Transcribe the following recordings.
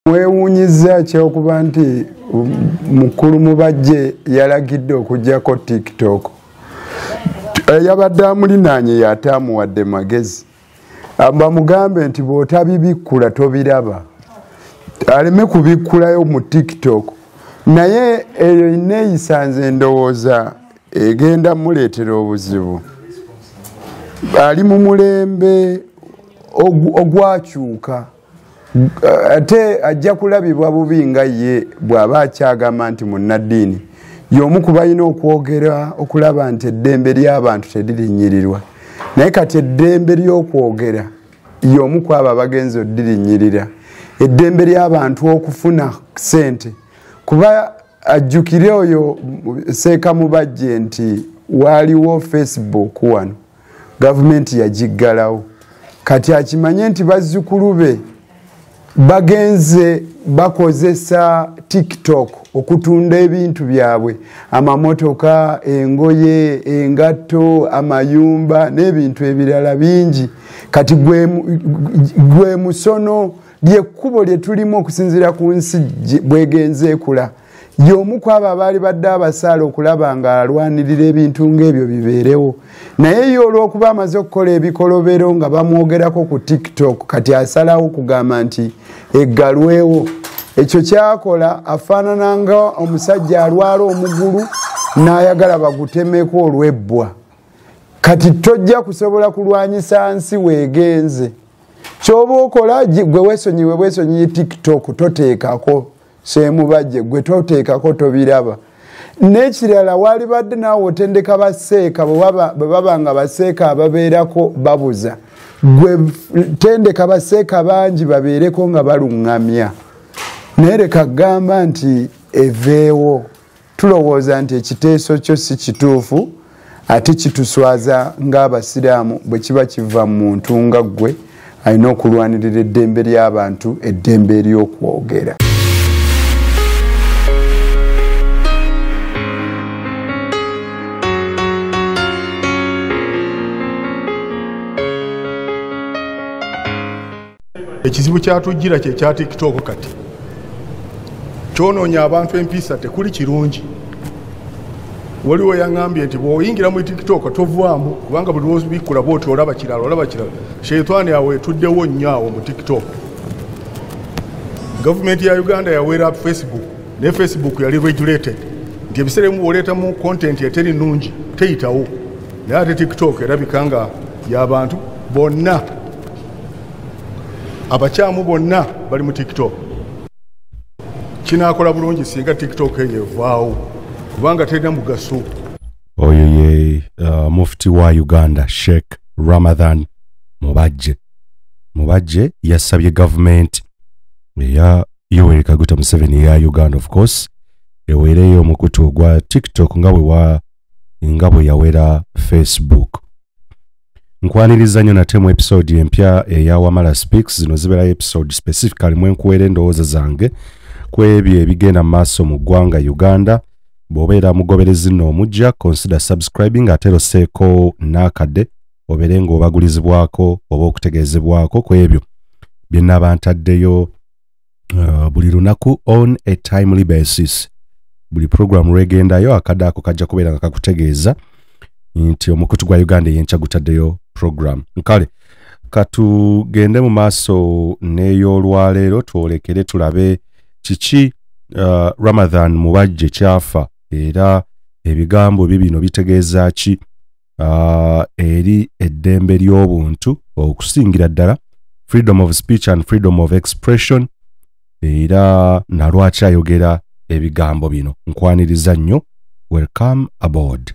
Mwewuunyiza ky'okuba nti mukulu mubajje yalagidde okugyako TikTok. Yabadde amulinaanye yataamuwadde magezi. Bamugambe nti bw'otabibikkula tobiraba. Aleme kubikkulayo mu TikTok. Naye eyo neeyisanze ndowooza egenda muleetera obuzibu. Ali mu mulembe ogwakyuka. Ate ajja kulabibwa bubi nga ye bw'aba akyagamba nti munnaddiini y'omu ku balina okwogera okulaba nti eddembe ly'abantu teririnnyirirwa. Naye kati eddembe ly'okwogera y'omu ku abo abagenzi oddirinnyirira. Eddembe ly'abantu okufuna ssente. Kuba ajjukire oyo Seeka Mubajje nti waaliwo Facebook wano. Gavumenti yagiggalawo. Kati akimanye nti bazzukulu be bagenze bakozesa TikTok okutunda ebintu byabwe, amamotoka, engoye, engatto, amayumba n'ebintu ebirala bingi. Kati gwe musono lyekkubo lye tulimu okusinziira ku nsi bwegenze ekula. Y'omu ku abo abaali badde abasaala okulaba nga alwanirira ebintu ng'ebyo bibeerewo. Naye ye olw'okuba amaze okukola ebikolobero nga bamwogerako ku TikTok, kati asalawo kugamba nti eggalwewo. Ekyo kyakola afaanana nga omusajja alwala omugulu n'ayagala bagutemeko olw'ebbwa. Kati tojja kusobola kulwanyisa nsi weegenze. Ky'oba okola gwe weesonyiwe bwesonyiye TikTok toteekako. Semubajje gwe toteekako tobiraba. N'ekirala wali badde naawe otendeka baseeka bwe baba nga baseeka ababeerako babuza. Gwe tendeka baseeka bangi babeereko nga baluŋŋamya. Naye leka gamba nti eveewo. Tulowooza nti ekiteeso kyo si kituufu ate kituswaza ng'Abasiraamu bwe kiba kiva mu muntu nga ggwe alina okulwanirira eddembe ly'abantu, eddembe ery'okwogera. Ekizibu kyatujjira kye kya TikTok kati. Kyonoonya abantu empisa tekuli kirungi. Waliwo yangambye nti bw'oyingira mu TikTok tovaamu kubanga buli lw'obikkula bw'oti olaba kirala. Sheitani yawe etuddewo nnyo awo mu TikTok. Gavumenti ya Uganda yaweera Facebook, ne Facebook yali regulated. Nti ebiseera ebimu bw'oleetamu content eteri nnungi teyitawo. Naye ate TikTok erabika nga y'abantu bonna. Abakyamu bonna bali mu TikTok. Kinaakola bulungi singa TikTok eyo evaawo kubanga terina mugaso. Oyo ye mufti wa Uganda Sheikh Ramadhan Mubajje yasabye government ya Yoweri Kaguta Museveni ya Uganda of course eweereyo omukutu gwa TikTok nga bwe yawera Facebook. Nkwaniriza nnyo nate mu episode empya eya Wamala Speaks. Zino zibeera episode specifically mwenkuweera endowooza zange ku ebyo ebigenda mu maaso mu ggwanga Uganda. Bw'obeera mugoberezi nno omujja consider subscribing ate oseeko n'akadde obeere ng'obagulizibwako oba okutegeezebwako ku ebyo bye nnaaba ntaddeyo buli lunaku on a timely basis. Buli program lwegendayo akadde ako kajja kubeera nga kakutegeeza nti omukutu gwa Uganda yenkya gutaddeyo program. Nkale katugende mu maaso n'ey'olwaleero twolekere tulabe kiki Ramadhan Mubajje kyafa era ebigambo bino bitegeeza ki eri eddembe ly'obuntu okusingira ddala freedom of speech and freedom of expression era nalwaki ayogera ebigambo bino. Nkwaniriza nnyo. Welcome aboard.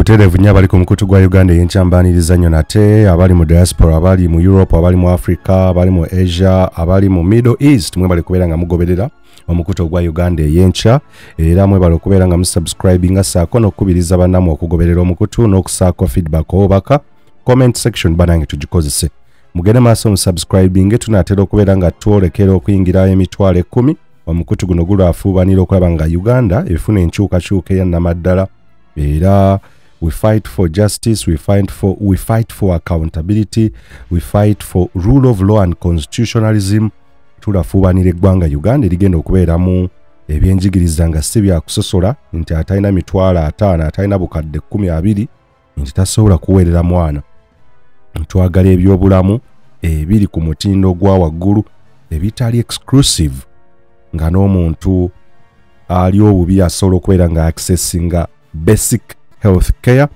buterevu nnyo abali ku mukutu gwa Uganda ey'enkyambaniriza nnyo nate abali mu diaspora abali mu Europe abali mu Africa abali mu Asia abali mu Middle East mwebale kubeera nga mugoberera omukutu gwa Uganda ey'enkya era mwebale okubeera nga musubscribinga saako n'okukubiriza bannamu okugoberera omukutu n'okusaako feedback obaka comment section banange tugikozese mugende maaso musubscribinge tunaatera okubeera nga twolekera okuyingira emitwalo 10 omukutu guno gulwafuubanira okulaba nga Uganda efuna enkyukakyuka eya nnamaddala era we fight for justice, we fight for accountability, we fight for rule of law and constitutionalism. Tulafuubanira eggwanga Uganda erigenda okubeeramu ebyenjigiriza nga si bya kusosola nti atalina mitwalo 5 atalina bukadde 12 nti tasobola kuweerera mwana. Twagala ebyobulamu ebiri ku mutindo gwa waggulu ebitali exclusive nga n'omuntu ali obubi asobola okubeera nga accessinga basic health care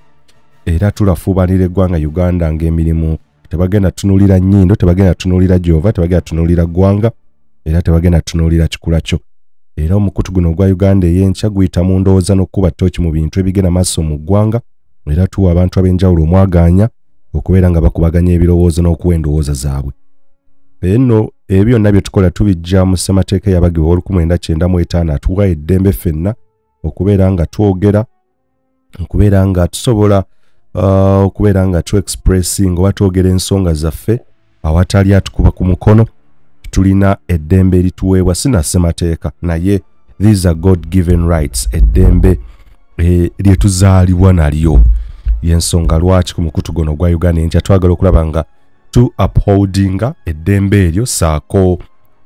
era tulafuubanira eggwanga Uganda ng'emirimu tebagenda tunulira nnyindo tebagenda tunulira Jehova tebagenda tunulira ggwanga era tebagenda tunulira kikula kyo era omukutu guno gwa Uganda ey'enkya guyita mu ndowooza n'okuba ttooki mu bintu ebigenda maaso mu ggwanga era tuwa abantu ab'enjawulo omwaganya okubeera nga bakubaganya ebirowoozo n'okuwa endowooza zaabwe eno ebyo byonna bye tukola tubijja mu ssemateeka eyabagibwa 1995 atuwa eddembe ffenna okubeera nga twogera okubeera nga tusobola okubeera nga tu-expressing oba twogera ensonga zaffe awatali atukuba ku mukono tulina eddembe erituweebwa sina ssemateeka naye these are God given rights eddembe lyetuzaalibwa nalyo y'ensonga lwaki ku mukutu guno gwa Uganda enkya twagala okulaba nga tu upholdinga eddembe eryo saako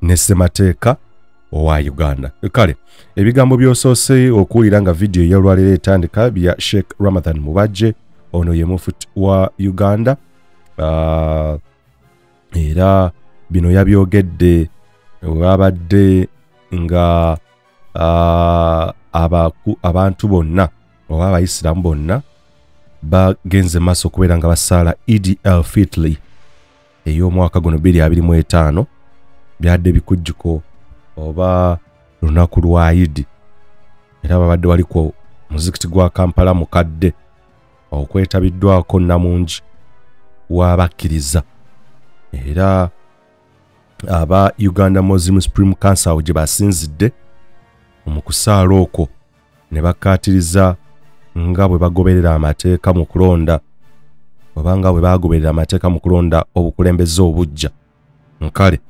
ne ssemateeka owa Uganda. Kale ebigambo byosoose okuwulira nga video y'olwaleero etandika bya Sheikh Ramadhan Mubajje ono ye mufuti wa Uganda era bino yabyogedde wabadde nga abantu bonna oba abayisiraamu bonna bagenze maaso okubeera nga basaala Eid al-Fitr ey'omwaka guno 2025 byadde bikujjuko oba lunaku lwa Eid era babadde waliko muzikiti gwa Kampala mukadde okwetabiddwako namungi w'abakkiriza era aba Uganda Muslim Supreme Council gye basinzidde mu kusaala okwo ne bakkaatiriza nga bwe bagoberera amateeka mu kulonda oba nga bwe bagoberera amateeka mu kulonda obukulembeze obujja nkale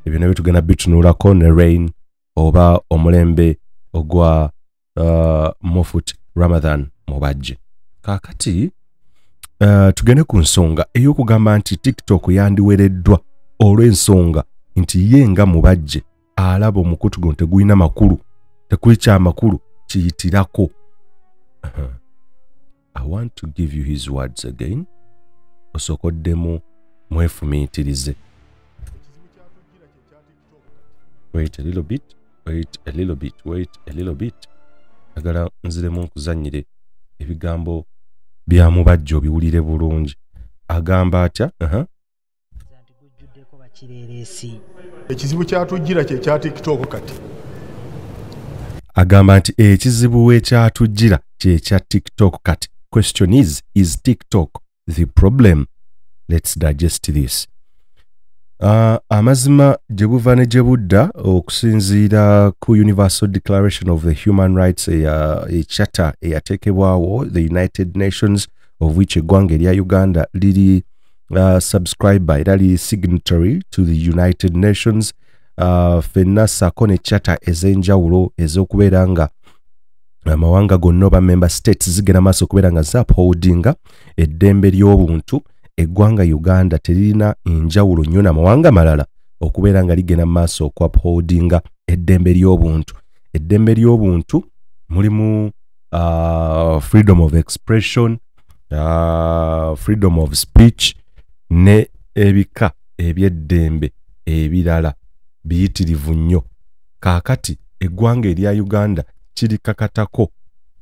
ebyo ne bitugenda bitunulako ne Rain oba omulembe ogwa Mufuti Ramadhan Mubajje kakati tugende ku nsonga ey'okugamba nti TikTok yandiwereddwa olw'ensonga nti ye nga Mubajje alaba omukutu guno tegulina makulu tekuli kyamakulu kiyitirako. I want to give you his words again osokoddemu mwefumiitirize. Wait a little bit agala nziremu nkuzannyire ebigambo bya Mubajje obiwulire bulungi agamba atya ekizibu kyatujjira kye kya TikTok kati agamba nti ekizibu ekyatujjira kye kya TikTok kati. Question is TikTok the problem? Let's digest this. Amazima gye buva ne gye budda okusinziira ku Universal Declaration of the Human Rights charter eyateekebwawo the United Nations of which eggwanga erya Uganda liri subscriber era liri signatory to the United Nations fenna saako ne charter ez'enjawulo ez'okubeera nga amawanga gonna oba member states zigenda maaso okubeera nga zaupholdinga eddembe ly'obuntu eggwanga Uganda teririna enjawulo nnyo n'amawanga malala okubeera nga ligenda maaso okuupholdinga eddembe ly'obuntu. Eddembe ly'obuntu mulimu freedom of expression, freedom of speech ne ebika eby'eddembe ebirala biyitirivu nnyo. Kaakati eggwanga erya Uganda kirikakatako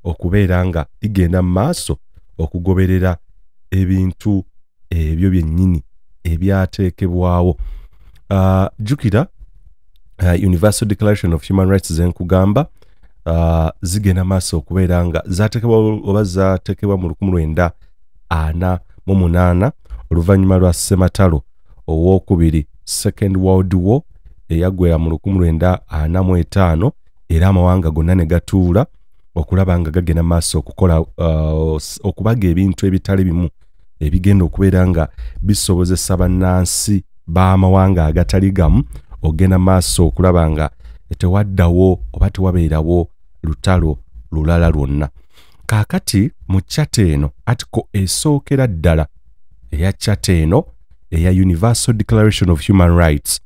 okubeera nga ligenda maaso okugoberera ebintu ebyo byennyini ebyateekebwawo. Jukira Universal Declaration of Human Rights zenkugamba zigenda maaso okubeera nga zateekebwa oba zateekebwa mu 1948 oluvannyuma lwa ssematalo owookubiri Second World War eyaggwera mu 1945 era amawanga gonna ne gatuula okulaba nga gagenda maaso okukola okubaga ebintu ebitali bimu ebigenda okubeera nga bisobozesa bannansi b'amawanga agatali gamu ogenda maaso okulaba nga tewaddawo oba tewabeerawo lutalo lulala lwonna. Kaakati mu chat eno article esookera ddala eya chat eno eya Universal Declaration of Human Rights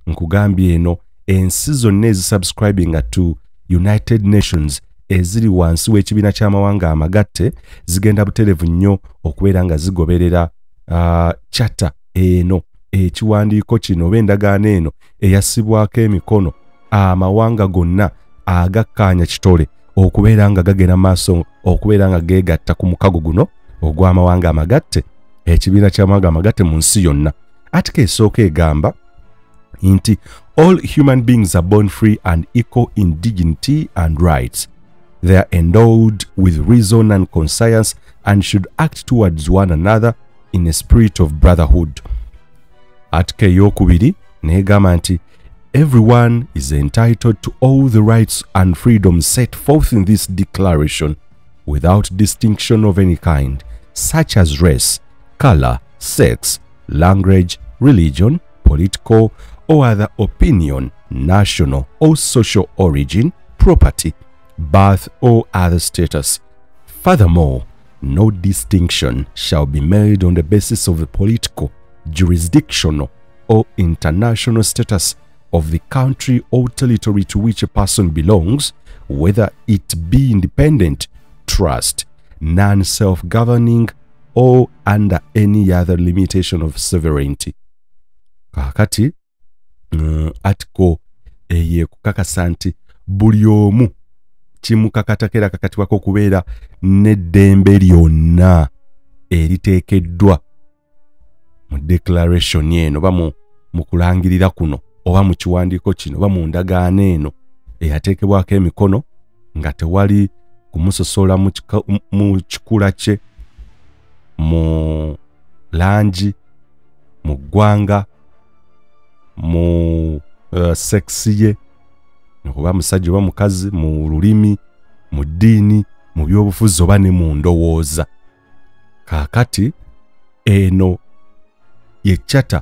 nkugambye eno ensi zonna ezisubscribinga to United Nations eziri wansi w'ekibiina ky'amawanga amagatte zigenda buterevu nnyo okubeera nga zigoberera chata eno ekiwandiiko kino oba endagaano eno eyasibwako emikono amawanga gonna agakkaanya kitole okubeera nga gagenda maaso okubeera nga geegatta ku mukago guno ogw'amawanga amagatte ekibiina ky'amawanga amagatte mu nsi yonna. Atika esooka egamba nti all human beings are born free and equal in dignity and rights. They are endowed with reason and conscience and should act towards one another in a spirit of brotherhood. Atika eyokubiri negamba nti everyone is entitled to all the rights and freedoms set forth in this declaration without distinction of any kind, such as race, color, sex, language, religion, political or other opinion, national or social origin, property, birth or other status. Furthermore, no distinction shall be made on the basis of the political, jurisdictional or international status of the country or territory to which a person belongs, whether it be independent, trust, non-self-governing or under any other limitation of sovereignty. Kakati article eye kukakasa nti buli omu kimukakatakera kakatibwako okubeera n'eddembe lyonna eriteekeddwa mu declaration eno oba mu kulangirira kuno oba mu kiwandiiko kino oba mu ndagaano eno eyateekebwako emikono nga tewali kumusosola mu kikula kye, mu langi, mu ggwanga, mu seksi ye oba musajja oba mukazi, mu lulimi, mu ddiini, mu byobufuzi oba ne mu ndowooza. Kaakati eno ye chata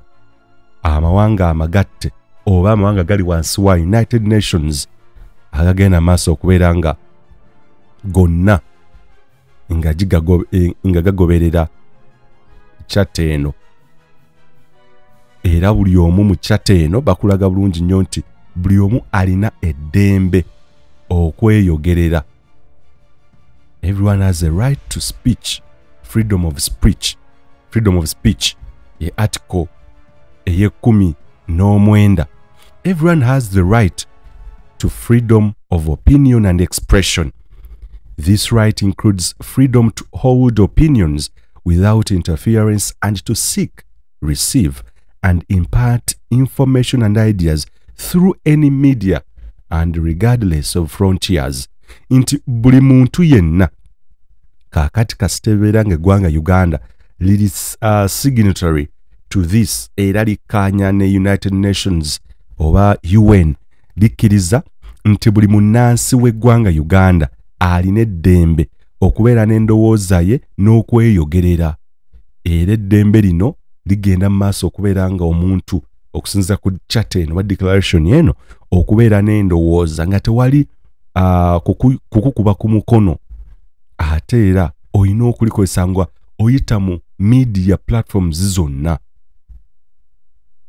amawanga amagatte oba amawanga gali wansi wa United Nations agagenda maaso okubeera nga gonna nga gagoberera chata eno. Era buli omu mu chata eno bakulaga bulungi nnyo nti buli omu alina eddembe okweyogerera. Everyone has a right to speech, freedom of speech. Freedom of speech ye article eye-19. Everyone has the right to freedom of opinion and expression. This right includes freedom to hold opinions without interference and to seek, receive, and impart information and ideas through any media and regardless of frontiers. Inti buli muntu yenna kakati kasitebeera ng'eggwanga Uganda liri signatory to this era likkaanya ne United Nations oba UN likkiriza nti buli munnansi w'eggwanga Uganda alina eddembe okubeera n'endowooza ye n'okweyogerera. Era eddembe lino ligenda mu maaso okubeera nga omuntu okusinza ku chat eno wa declaration eno okubeera n'endowooza nga tewali kukukuba ku mukono, ate era olina okulikozesa nga oyita mu media platforms zonna.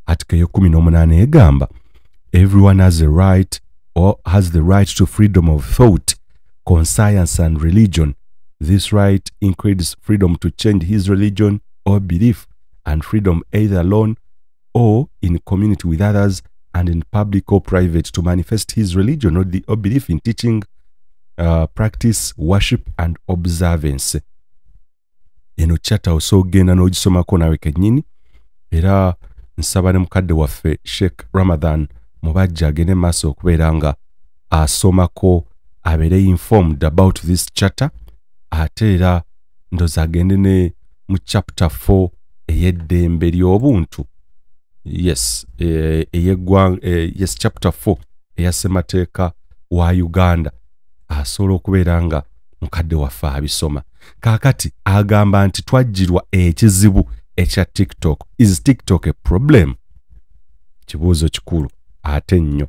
Article 18 egamba everyone has a right or has the right to freedom of thought, conscience and religion. This right includes freedom to change his religion or belief and freedom either alone or in community with others and in public or private to manifest his religion or belief in teaching, practice, worship and observance. Eno chata osogenda n'ogisomako nawe kennyini era nsaba ne mukadde waffe Sheikh Ramadan mubajja agende maaso okubeera nga asomako abeere informed about this chapter ate era ndoza agende ne mu chapter 4 ey'eddembe ly'obuntu. Yes, yes, chapter 4 eya ssemateeka wa Uganda asobola okubeera nga mukadde waffe abisoma. Kaakati agamba nti twajjirwa ekizibu ekya TikTok. Is TikTok a problem? Kibuuzo kikulu ate nnyo.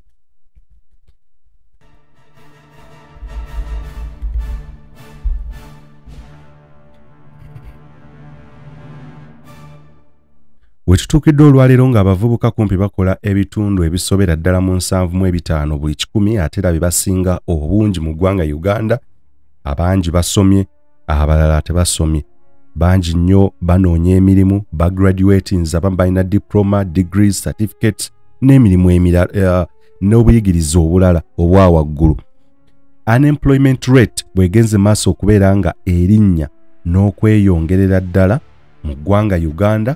Wetutuukidde olwaleero ng'abavubuka kumpi bakola ebitundu ebisobera ddala mu 7.5 buli 100 ate era bibasinga obungi mu ggwanga Uganda. Abangi basomye, abalala tebasomye. Bangi nnyo banoonya emirimu, bagraduatinze, abamu balina diploma, degrees, certificates n'emirimu emirala n'obuyigiriza obulala obwa waggulu. Unemployment rate bwegenze maaso okubeera nga erinnya n'okweyongerera ddala mu ggwanga Uganda,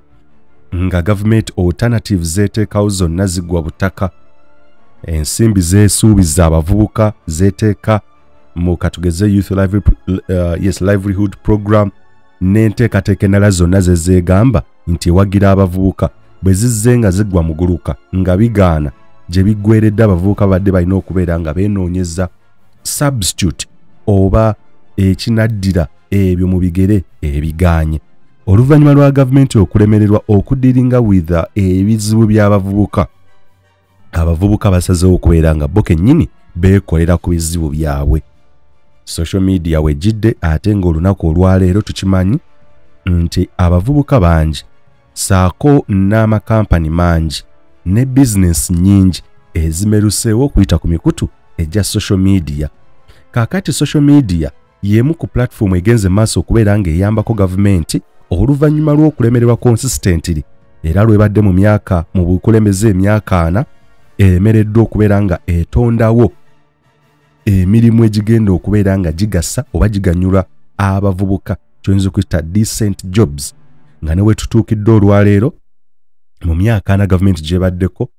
nga government alternatives zeteekawo zonna zigwa butaka. Ensimbi zeesuubiza abavubuka zeteeka mu katugeze youth livelihood program n'enteekateeka endala zonna zezeegamba nti ewagira abavubuka bwe zizze nga zigwa muguluka nga bigaana gye biggweredde abavubuka badde balina okubeera nga beenoonyeza substitute oba ekinaddira ebyo mu bigere ebiganye. Oluvannyuma lwa gavumenti okulemererwa okudiringa with ebizibu by'abavubuka, abavubuka basazeewo okubeera nga bo kennyini beekolera ku bizibu byabwe. Social media wejjidde ate ng'olunaku olwaleero tukimanyi nti abavubuka bangi saako n'amakampani mangi ne bizinesi nnyingi ezimeruseewo okuyita ku mikutu egya social media. Kaakati social media y'emu ku platform egenze maaso okubeera ng'eyambako gavumenti oluvannyuma lw'okulemererwa consistently era lwebadde mu bukulembeze emyaka 4 eremereddwa okubeera nga etondawo emirimu egigenda okubeera nga gigasa oba giganyula abavubuka ky'oyinza okuyita decent jobs. Nga ne wetutuukidde olwaleero mu myaka 4 gavumenti gyebaddeko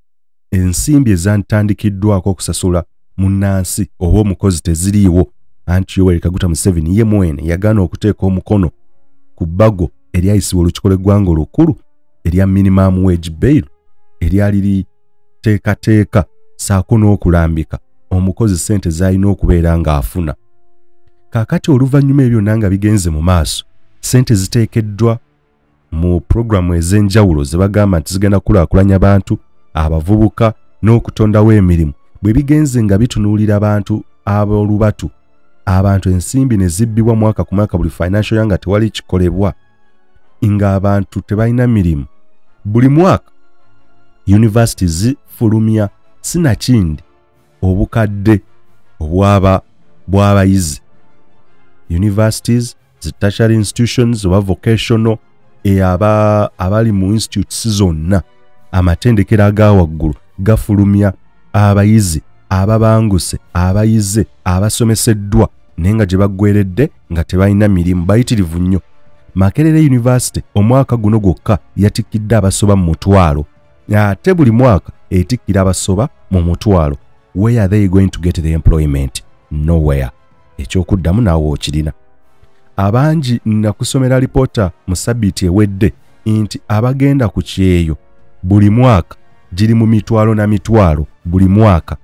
ensimbi ezantandikiddwako okusasula munnansi oba omukozi teziriiwo. Anti Yoweri Kaguta Museveni ye mwene yagaana okuteeka omukono ku bbago eryayisibwa olukiiko lw'eggwanga olukulu erya minimum wage bill eryali liteekateeka saako n'okulambika omukozi ssente z'alina okubeera ng'afuna. Kaakati oluvannyuma ebyo nanga bigenze mu maaso, ssente ziteekeddwa mu programu ez'enjawulo ze bagamba nti zigenda kulaakulanya abantu, abavubuka n'okutondawo emirimu bwe bigenze nga bitunuulira abantu ab'olubatu. Abantu ensimbi ne zibbibwa mwaka ku mwaka buli financial year nga tewali kikolebwa, nga abantu tebalina mirimu. Buli mwaka university zifulumya sinakindi obukadde bw'abayizi. Universities, tertiary institutions oba vocational abali mu institutes zonna amatendekero aga waggulu gafulumya abayizi ababanguse, abayize, abasomeseddwa naye nga gye baggweredde nga tebalina mirimu. Bayitirivu nnyo. Makerere University omwaka guno gwokka yatikkidde abasoba mu 1,000 ate buli mwaka etikkira abasoba mu 1,000. Where are they going to get the employment? Nowhere. Ekyokuddamu naawe okirina. Abangi nakusomera lipoota mu sabbiiti ewedde nti abagenda ku kyeyo buli mwaka giri mu mitwalo na mitwalo buli mwaka.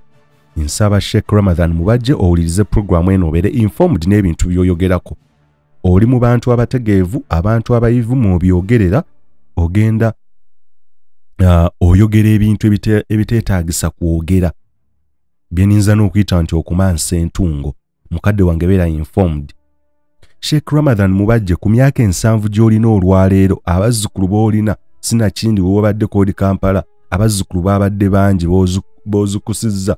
Nsaba Sheikh Ramadan mubajje owulirize programu eno obeere informed n'ebintu by'oyogerako. Oli mu bantu abategeevu, abantu abayivu mu byogerera, ogenda oyogera ebintu ebiteetaagisa kwogera. Byeninza n'okuyita nti okumansa entungo. Mukadde wange beera informed. Sheikh Ramadan mubajje ku myaka 7 gy'olina olwaleero, abazzukulu b'olina sinakindi bwe wabadde kodi Kampala, abazzukulu babadde bangi b'ozukusizza.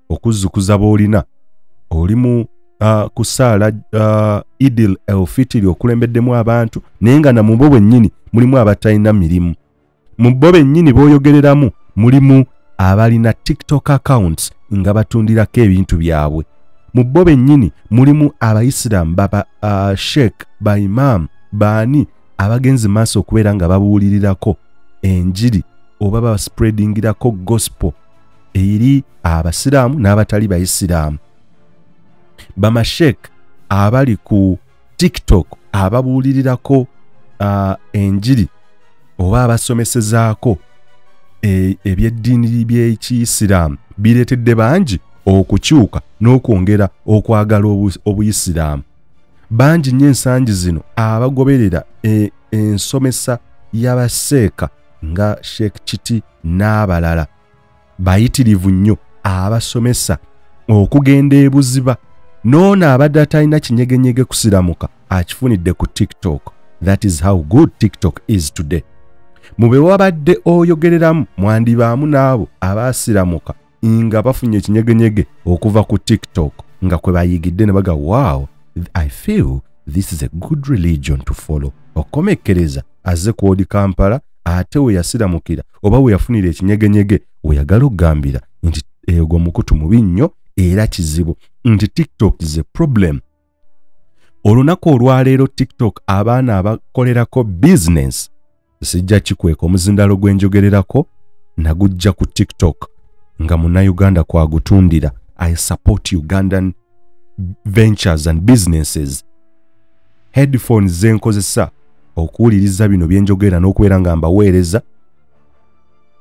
Okuzzukuza b'olina oli mu kusaala Idil el-Fitri okulembeddemu abantu naye nga namu bo bennyini mulimu abatalina mirimu. Mu bo bennyini b'oyogereramu mulimu abalina TikTok accounts nga batundirako ebintu byabwe. Mu bo bennyini mulimu abayisiraamu sheikh ba imam baani abagenzi maaso okubeera nga babuulirirako enjiri oba baspreadingirako gospel eri abasiraamu n'abatali bayisiraamu. bamashek abali ku TikTok ababuulirirako enjiri oba abasomesezaako ebyeddiini by'ekiyisiraamu bireetedde bangi okukyuka n'okwongera okwagala obuyisiraamu. Bangi nnyo ensangi zino abagoberera ensomesa y'abaseeka nga Sheikh Chiti n'abalala bayitirivu nnyo abasomesa okugenda ebuziba n'ono abadde atalina kinyegenyege kusiramuka akifunidde ku TikTok. That is how good TikTok is today. Mube wabadde oyogereramu mwandibaamu n'abo abaasiramuka nga bafunye ekinyegenyege okuva ku TikTok nga kwe bayigidde ne baga wow, I feel this is a good religion to follow. Okomekereza azze kwodi Kampala ate we yasiramukira oba we yafunira ekinyegenyege we yagala okugambira nti ego mukutu mubi nnyo era kizibu nti TikTok is a problem. Olunaku olwaleero TikTok abaana abakolerako business sijja kikweka omuzindalo gwenjogererako nagujja ku TikTok nga Munnayuganda kwagutundira. I support Ugandan ventures and businesses. Headphones zenkozesa okuwuliriza bino byenjogera n'okubeera nga mbaweereza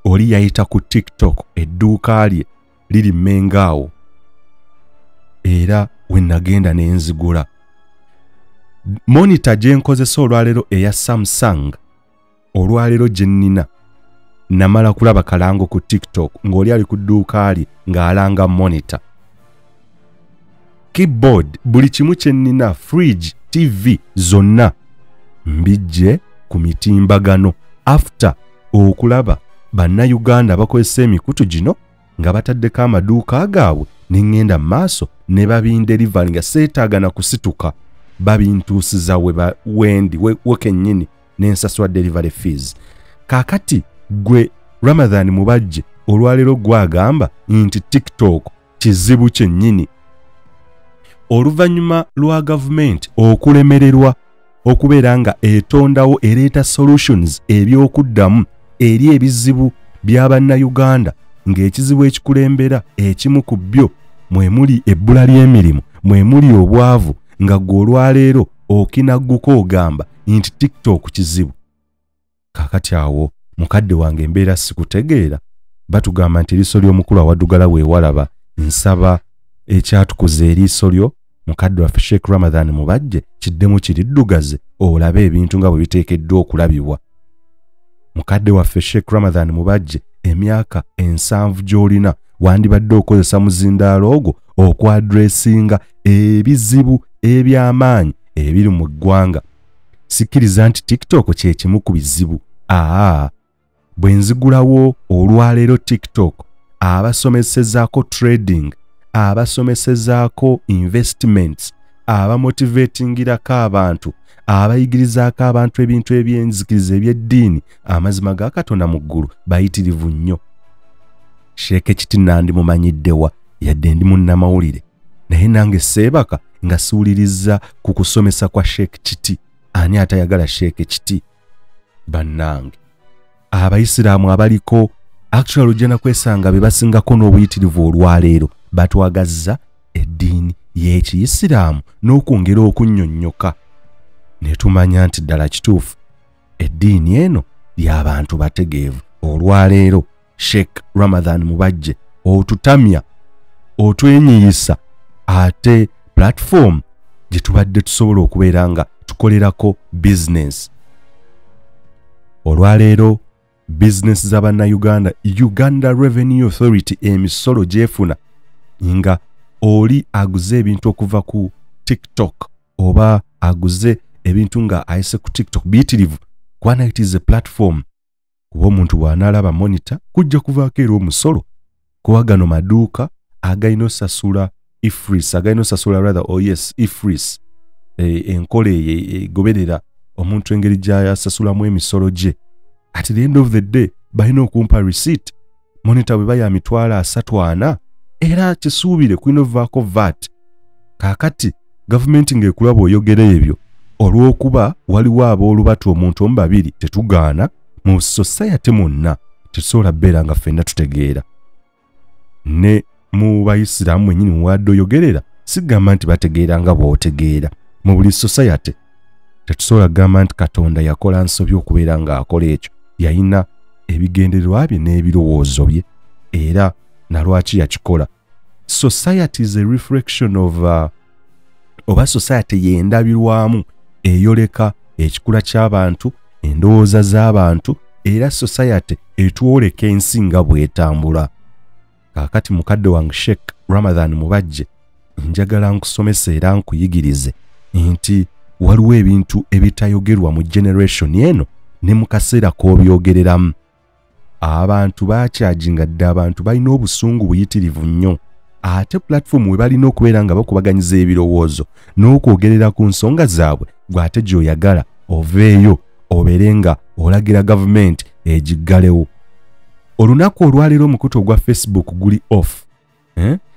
oli yayita ku TikTok edduuka lye liri Mengaawo era we nagenda ne nzigula. Monitor gye nkozesa olwaleero eya Samsung olwaleero gye nnina namala kulaba kalango ku TikTok ng'oli ali ku dduuka lye ng'alanga monitor. Keyboard buli kimu kye nnina, fridge, TV zonna mbijje ku mitimbagano after okulaba bannayuganda bakozesa emikutu gino nga bataddeko amaduuka gaabwe n'engenda maaso ne babinderiva nga seetaaga na kusituka babintuusiza we kennyini n'ensasula delivery fees. Kaakati gwe Ramadhan Mubajje olwaleero gwagamba nti TikTok kizibu kyennyini oluvannyuma lwa gavumenti okulemererwa okubeera nga etondawo ereeta solutions ebyokuddamu eri ebizibu by'abannayuganda ng'ekizibu ekikulembera ekimu ku byo mwe muli ebbula ly'emirimu, mwe muli obwavu, nga gwe olwaleero okinagguko ogamba nti TikTok kizibu. Kaakati awo mukadde wange embeera sikutegeera batugamba nti eriiso ly'omukulu awaddugala weewalaba. Nsaba ekyatukuza eriiso lyo mukadde waffe Sheikh Ramadhan Mubajje kiddemu kiriddugaze olabe ebintu nga bwe biteekeddwa okulabibwa. Mukadde waffe Sheikh Ramadhan Mubajje emyaka 7 gy'olina wandibadde okozesa muzindaalo ogwo okwadressinga ebizibu eby'amaanyi ebiri mu ggwanga. Sikkiriza nti TikTok kye kimu ku bizibu. Bwe nzigulawo olwaleero TikTok abasomesezaako trading, abasomesezaako investments, abamotivatingirako abantu, abayigirizaako abantu ebintu ebyenzikiriza ebyeddiini, amazima ga Katonda mu ggulu bayitirivu nnyo. Sheikh Chiti nandimumanyiddewa yadde ndi munnamawulire naye nange seebaka nga siwuliriza ku kusomesa kwa Sheikh Chiti. Ani atayagala Sheikh Chiti? Bannange abayisiraamu abaliko actually ojja kwesanga be basingako n'obuyitirivu olwaleero batwagazza eddiini y'ekiyisiraamu n'okwongera okunnyonnyoka ne tumanya nti ddala kituufu eddiini eno y'abantu bategeevu. Olwaleero Sheikh Ramadhan Mubajje otutamya otwenyiyisa ate platform gye tubadde tusobola okubeera nga tukolerako business. Olwaleero business z'abannayuganda Uganda Revenue Authority emisolo gyefuna nga oli aguze ebintu okuva ku TikTok oba aguze ebintu nga ayise ku TikTok biyitirivu kwana it is a platform kuba omuntu bw'anaalaba monitor kujja kuvaako era omusolo kuba gano maduuka agayina osasula ifris agayina osasula rather ifris enkola egoberera omuntu engeri gy'asasulamu emisolo gye. At the end of the day balina okumpa receipt monitor bwe baya mitwala 3-4 era kisuubire kulina ovaako VAT. Kaakati gavumenti ng'ekulaba oyogera ebyo olw'okuba waliwo aboolubatu omuntu omu babiri tetugaana mu society mwonna tetusobola bbeera nga ffenna tutegeera ne mu bayisiraamu mwennyini muwadde oyogerera sigamba nti bategeera nga bw'otegeera mu buli society tetusobola kugamba nti Katonda yakola nsobi okubeera ng'akola ekyo yalina ebigendererwa bye n'ebirowoozo bye era nalwaki yakikola. Society is a reflection of oba society yendabirwamu eyoleka ekikula ky'abantu, endowooza z'abantu, era society etwoleka ensi nga bw'etambula. Kaakati mukadde wange Sheikh Ramadhan Mubajje, njagala nkusomesa era nkuyigirize nti waliwo ebintu ebitayogerwa mu generation eno ne mu kaseera k'obyogereramu. Abantu bakyajinga dde abantu balina obusungu buyitirivu nnyo, ate platform we balina okubeera nga bakubaganyiza ebirowoozo n'okwogerera ku nsonga zaabwe gw'ate gy'oyagala oveeyo obeere nga olagira gavumenti egiggalewo. Olunaku olwaleero omukutu ogwa Facebook guli off.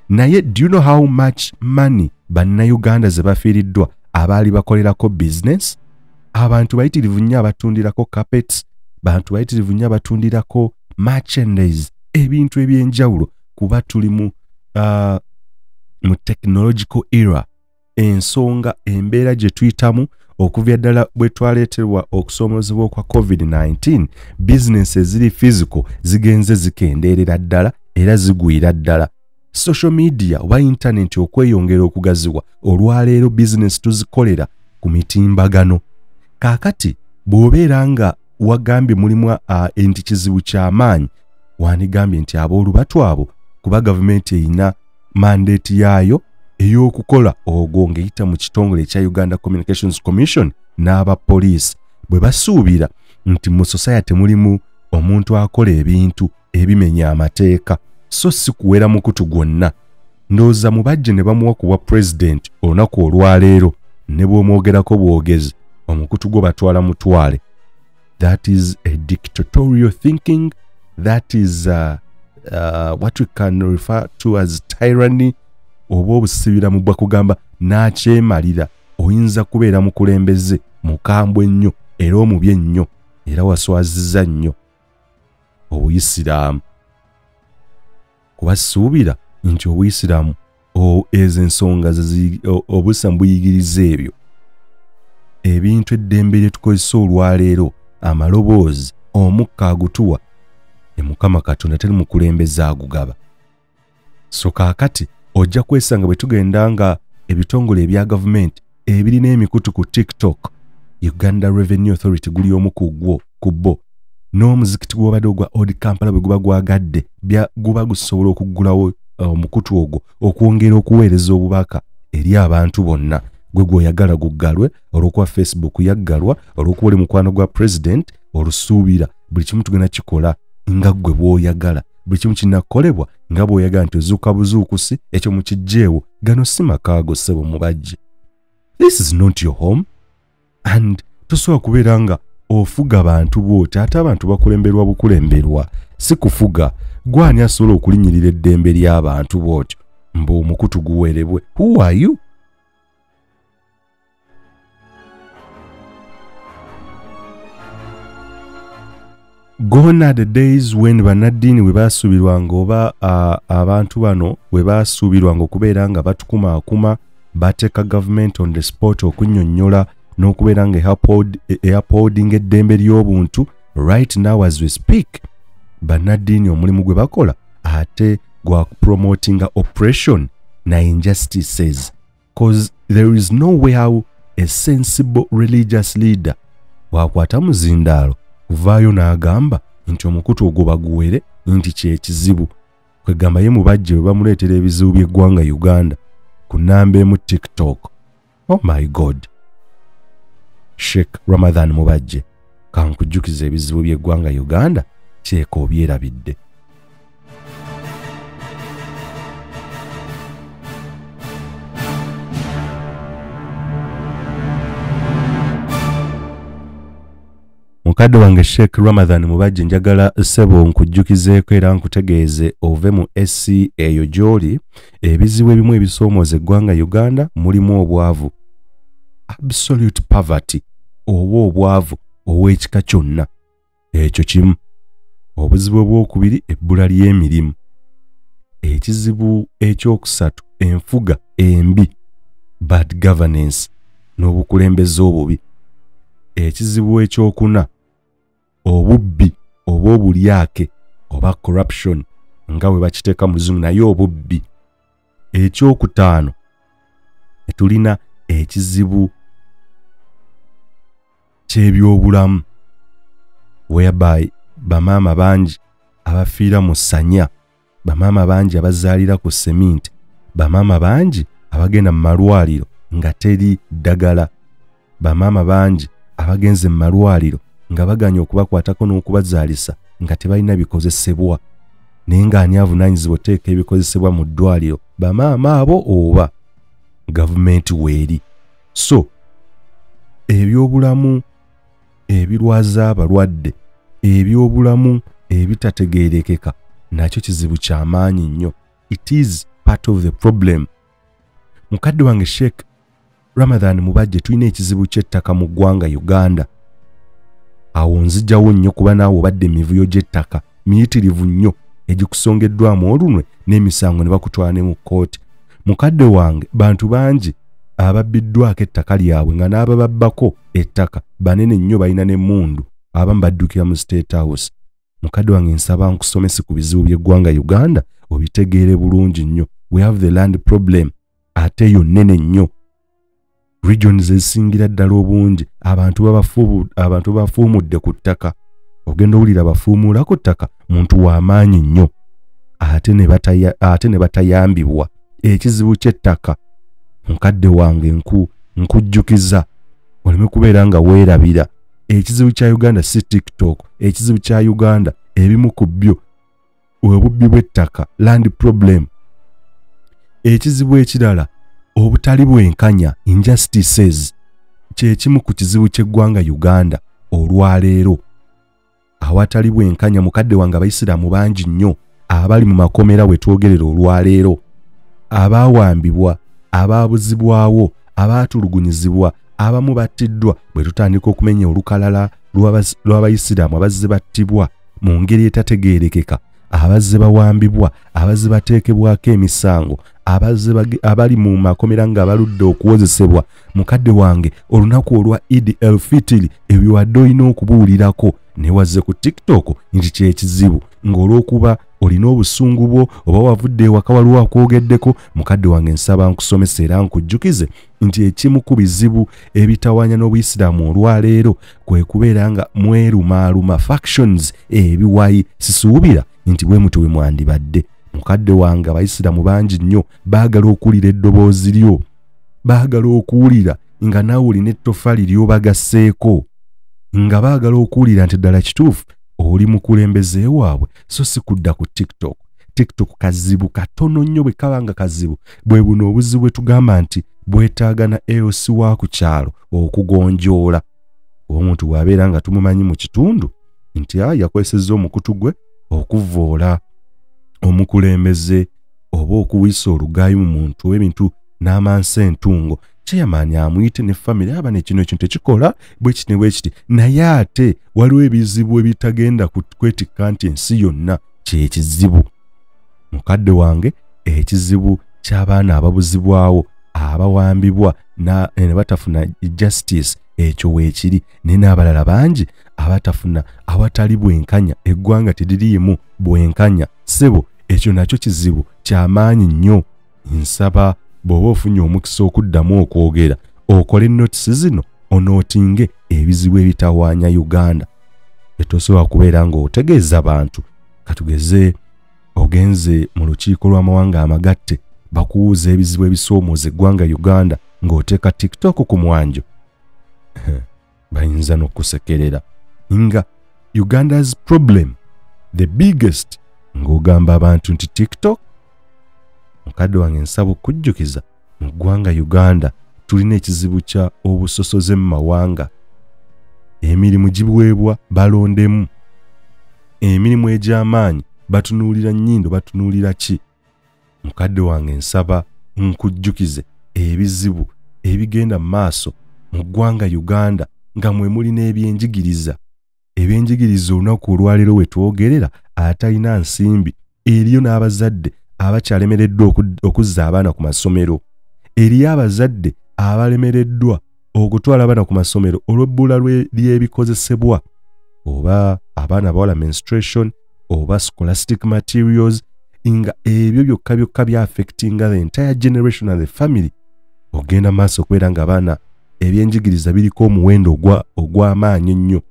Naye do you know how much money bannayuganda ze bafiiriddwa abaali bakolerako business? Abantu bayitirivu nnyo abatundirako carpets, bantu bayitirivu nnyo abatundirako merchandise, ebintu ebyenjawulo kuba tuli mu technological era. Ensonga embeera gye tuyitamu okuva ddala bwe twaleeterwa okusoomozebwa kwa COVID-19, business eziri physical zigenze zikendeerera ddala era zigwira ddala. Social media oba internet okweyongera okugaziwa, olwaleero business tuzikolera ku mitimbagano. Kaakati bw'obeera nga wagambye mulimu enti kizibu ky'amaanyi, wandigambye nti aboolubatu abo kuba gavumenti erina mandate yaayo ey'okukola ogwo ng'eyita mu kitongole ekya Uganda Communications Commission n'abapoliisi bwe basuubira nti mu society mulimu omuntu akola ebintu ebimenya amateeka, so si kuwera mukutu gwonna. Ndowooza Mubajje ne bamuwa ku bwa president olunaku olwaleero ne bw'omwogerako bwogezi omukutu gwo batwala mutwale. That is a dictatorial thinking. That is what we can refer to as tyranny. Oba obusibira mu bwa kugamba n'akyemalira oyinza kubeera mukulembeze mukambwe ennyo era omubye ennyo era waswazizza nnyo Obuyisiraamu. Kuba suubira nti Obuyisiraamu ezo ensonga obusa mbuyigiriza ebyo ebintu eddembe lye tukozesa olwaleero, amaloboozi, omukka agutuwa, Mukama Katonda teri mukulembeze agugaba. So kaakati ojja kwesanga bwe tugenda nga ebitongole ebya gavumenti ebirina emikutu ku TikTok, Uganda Revenue Authority guli omu ku bo, n'omuzikiti gw'obadde ogwa Old Kampala bwe guba gwagadde guba gusobola okuggulawo omukutu ogwo okwongera okuweereza obubaka eri abantu bonna. Gwe gw'oyagala guggalwe, olw'okuba Facebook yaggalwa, olw'okuba oli mukwano gwa president, olusuubira buli kimu tugenda kikola nga gwe bw'oyagala, buli kimu kinakolebwa nga bw'oyagala nti ozuuka buzuukusi ekyo mukijjeewo. Gano si makaago ssebo Mubajje. This is not your home. And tosobola kubeera nga ofuga abantu bw'oti ate abantu bakulemberwa bukulemberwa, si kufuga. Gwani asobola okulinnyirira eddembe ly'abantu bw'otyo mbu omukutu guwerebwe? Who are you? Gone are the days when bannaddiini bwe baasuubirwanga oba abantu bano bwe baasuubirwanga okubeera nga batukumaakuma bateeka gavumenti on the spot okunnyonnyola n'okubeera nga eyapoodinga eddembe ly'obuntu. Right now as we speak, bannaddiini omulimu gwe bakola ate gwa promotinga oppression na injustices, cause there is no way how a sensible religious leader wakwata muzindaalo kuvaayo n'agamba nti omukutu ogwo baguwere nti kyekizibu. Kwegamba ye Mubajje bwe bamuleetera ebizibu by'eggwanga Uganda ku nnamba emu TikTok. Oh my God. Sheikh Ramadhan Mubajje, kankujjukiza ebizibu by'eggwanga Uganda kyeka obyerabidde. Mukadde wange Sheikh Ramadhan Mubajje, njagala ssebo nkujjukizeeko era nkutegeeze ove mu SC eyo gy'oli. Ebizibu ebimu ebisoomooza eggwanga Uganda mulimu obwavu, absolute poverty, oba obwavu ow'ekika kyonna. Ekyo kimu. Obuzibu obwokubiri, ebbula ly'emirimu. Ekizibu ekyokusatu, enfuga embi, bad governance n'obukulembeze obubi. Ekizibu ekyokuna obubbi oba obulyake oba corruption nga bwe bakiteeka mu Luzungu naye obubbi. Ekyokutaano tulina ekizibu ky'ebyobulamu whereby bamaama bangi abafiira mu ssanya, bamaama bangi abazaalira ku seminti, bamaama bangi abagenda mu malwaliro nga teri ddagala, bamaama bangi abagenze mu malwaliro nga baganya okubakwatako n'okubazaalisa nga tebalina bikozesebwa, naye ng'ani avunaanyizibwa oteeka ebikozesebwa mu ddwaliro, bamaama abo oba gavumenti weeri. So ebyobulamu ebirwaza abalwadde, ebyobulamu ebitategeerekeka nakyo kizibu ky'amaanyi nnyo. It is part of the problem. Mukadde wange Sheikh Ramadhan Mubajje, tulina ekizibu ky'ettaka mu ggwanga Uganda. Awo nzijjawo nnyo kuba naawe obadde emivuyo gy'ettaka miyitirivu nnyo egikusongeddwamu olunwe n'emisango ne bakutwala ne mu kkooti. Mukadde wange, bantu bangi ababbiddwako ettaka lyabwe nga n'abababbako ettaka banene nnyo balina n'emmundu abamu baddukira mu State House. Mukadde wange, nsaba nkusomese ku bizibu by'eggwanga Uganda obitegeere bulungi nnyo. We have the land problem ate yo nnene nnyo. Regions ezisingira ddala obungi abantu bafuumudde ku ttaka. Ogenda owulira bafuumuula ku ttaka muntu w'amaanyi nnyo ate ne batayambibwa. Ekizibu ky'ettaka mukadde wange nkujjukiza oleme kubeera nga weerabira. Ekizibu kya Uganda si TikTok. Ekizibu kya Uganda ebimu ku byo obubbi bw'ettaka, land problem. Ekizibu ekirala obutali bwenkanya, injustices, kyekimu ku kizibu ky'eggwanga Uganda olwaleero. Awatali bwenkanya mukadde wange, Abayisiraamu bangi nnyo abali mu makomera we twogerera olwaleero, abaawambibwa, abaabuzibwawo, abaatulugunyizibwa, abamu battiddwa. Bwe tutandika okumenya olukalala lw'Abayisiraamu abazze battibwa mu ngeri etategeerekeka, abazze bawambibwa, abazze bateekebwako emisango, abali mu makomera nga baludde okuwozesebwa. Mukadde wange, olunaku olwa Eid el-Fitr ebyo wadde olina okubuulirako newazze ku TikTok nti kyekizibu ng'olwokuba olina obusungu bwo oba wavudde ewaka waliwo akwogeddeko. Mukadde wange, nsaba nkusomesa era nkujjukize nti ekimu ku bizibu ebitawanya n'Obuyisiraamu olwaleero kwe kubeera nga mwerumaaluma factions ebiwayi. Sisuubira nti bwe muti we mwandibadde. Mukadde wange, Abayisiraamu bangi nnyo baagala okuwulira eddoboozi lyo, baagala okuwulira nga naawe olina ettofali ly'obagasseeko, nga baagala okuwulira nti ddala kituufu oli mukulembeze waabwe, so si kudda ku TikTok. TikTok kazibu katono nnyo, bwe kaba nga kazibu bwe buno obuzibu bwe tugamba nti bwetaaga na EOC wa ku kyalo okugonjoola. Omuntu bw'abeera nga tumumanyi mu kitundu nti yakozesezza omukutu gwe okuvoola omukulembeze oba okuwisa olugaayi mu muntu w'ebintu n'amansa entungo, chairman amuyite ne family aba ne kino ekintu tekikola bwe kiti ne bwe kiti. Naye ate waliwo ebizibu ebitagenda kwetikka nti ensi yonna kyekizibu. Mukadde wange, ekizibu ky'abaana ababuzibwawo, abawambibwa ne batafuna justice, ekyo weekiri. Naye n'abalala bangi abatafuna awatali bwenkanya, eggwanga teririimu bwenkanya. Ssebo, ekyo nakyo kizibu ky'amaanyi nnyo. Nsaba bw'oba ofunye omukisa okuddamu okwogera, okole notisi zino onootinge ebizibu ebitawaanya Uganda. Etosobola kubeera ng'otegeeza bantu. Katugeze ogenze mu lukiiko lw'amawanga amagatte bakuwuuza ebizibu ebisoomooza eggwanga Uganda ng'oteeka TikTok ku mwanjo. Bayinza n'okusekerera nga Uganda's problem the biggest ng'ogamba abantu nti TikTok. Mukadde wange, nsaba okujjukiza mu ggwanga Uganda tulina ekizibu kya obusosoze mu mawanga. Emirimu giweebwa balondemu, emirimu egy'amaanyi batunuulira nnyindo, batunuulira ki? Mukadde wange, nsaba nkujjukize ebizibu ebigenda mu maaso mu ggwanga Uganda nga mwe muli n'ebyenjigiriza. Ebyenjigiriza olunaku olwaleero we twogerera atalina nsimbi, eriyo n'abazadde abakyalemereddwa okuzza abaana ku masomero, eriyo abazadde abalemereddwa okutwala abaana ku masomero olw'ebbula ly'ebikozesebwa, oba abaana bawala menstruation, oba scholastic materials, nga ebyo byokka bya affectinga the entire generation and the family. Ogenda maaso okubeera nga abaana ebyenjigiriza biriko omuwendo ogw'amaanyi ennyo,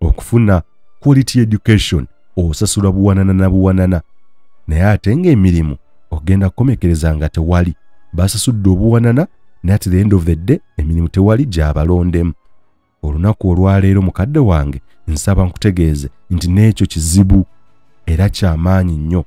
okufuna quality education osasula buwanana na buwanana, naye ate ng'emirimu ogenda kukomekereza nga tewali, basasudde obuwanana naye at the end of the day emirimu tewali gy'abalondemu. Olunaku olwaleero mukadde wange nsaba nkutegeeze nti n'ekyo kizibu era ky'amaanyi nnyo.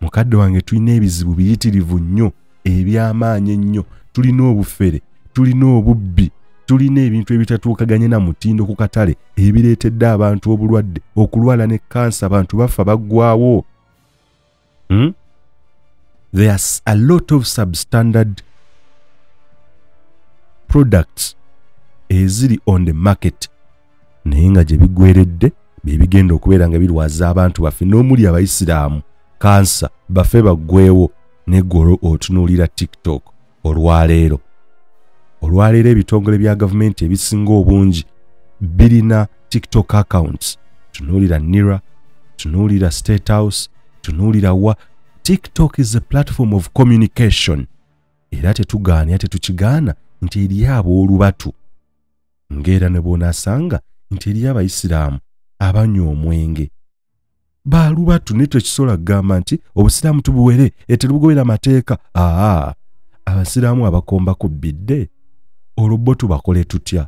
Mukadde wange tulina ebizibu biyitirivu nnyo eby'amaanyi ennyo, tulina obufere, tulina obubbi, tulina ebintu ebitatuukaganye na mutindo ku katale ebireetedde abantu obulwadde, okulwala ne kansa, abantu bafa baggwaawo. There's a lot of substandard products eziri on the market, naye nga gye biggweredde bigenda okubeera nga birwaza abantu baffe, n'omuli Abayisiraamu kansa bafe baggweewo, n'eggolo otunuulira TikTok. Olwaleero ebitongole bya gavumenti ebisinga obungi birina TikTok accounts. Tunuulira NIRA, tunuulira State House, tunuulira wa. TikTok is a platform of communication. Era tetukigaana nti eriyo aboolubatu, ng'era ne bonaasanga nti eriyo Abayisiraamu abanywa omwenge. Baalubatu ne tekisobola kugamba nti Obusiraamu tubuwere, terubugobera mateeka. Abasiraamu abakombako bidde, olwo tubakole tutya?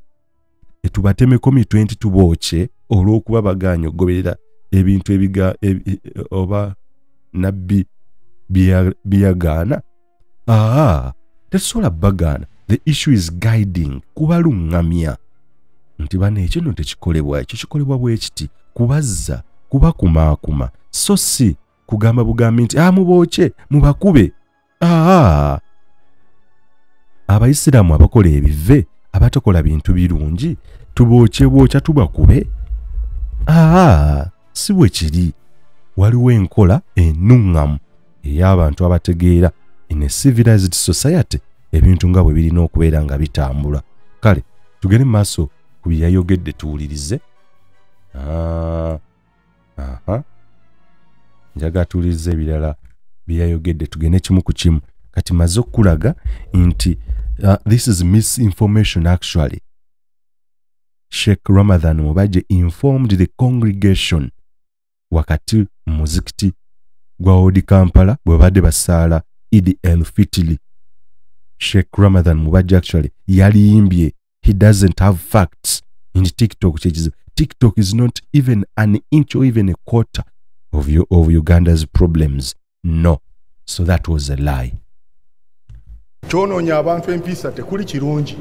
Tubatemeko mitwe nti tubookye olw'okuba bagaanye okugoberera ebintu oba nabbi byagaana? Tetusobola bagaana. The issue is guiding, kubalungamya nti bano ekyo no tekikolebwa, ekyo kikolebwa bwe kiti, kubazza, kubakumaakuma, so si kugamba bugambi nti mubookye mubakube. Abayisiraamu abakola ebive, abatakola bintu birungi, tubookye tubakube? Si bwe kiri. Waliwo enkola ennuŋŋamu ey'abantu abategeera in a civilized society ebintu nga bwe birina okubeera nga bitambula. Kale tugende mu maaso ku byayogedde tuwulirize. Njaga tuwulirize ebirala byayogedde, tugende kimu ku kimu. Kati maze okulaga nti this is misinformation actually. Sheikh Ramadan Mubajje informed the congregation wakati muzikiti gwa Odi Kampala bwe badde basaala Eid el-Fitr. Sheikh Ramadan Mubajje actually yaliyimbye he doesn't have facts in TikTok. TikTok is not even an inch or even a quarter of Uganda's problems. No. So that was a lie. Kyonoonye abantu empisa tekuli kirungi.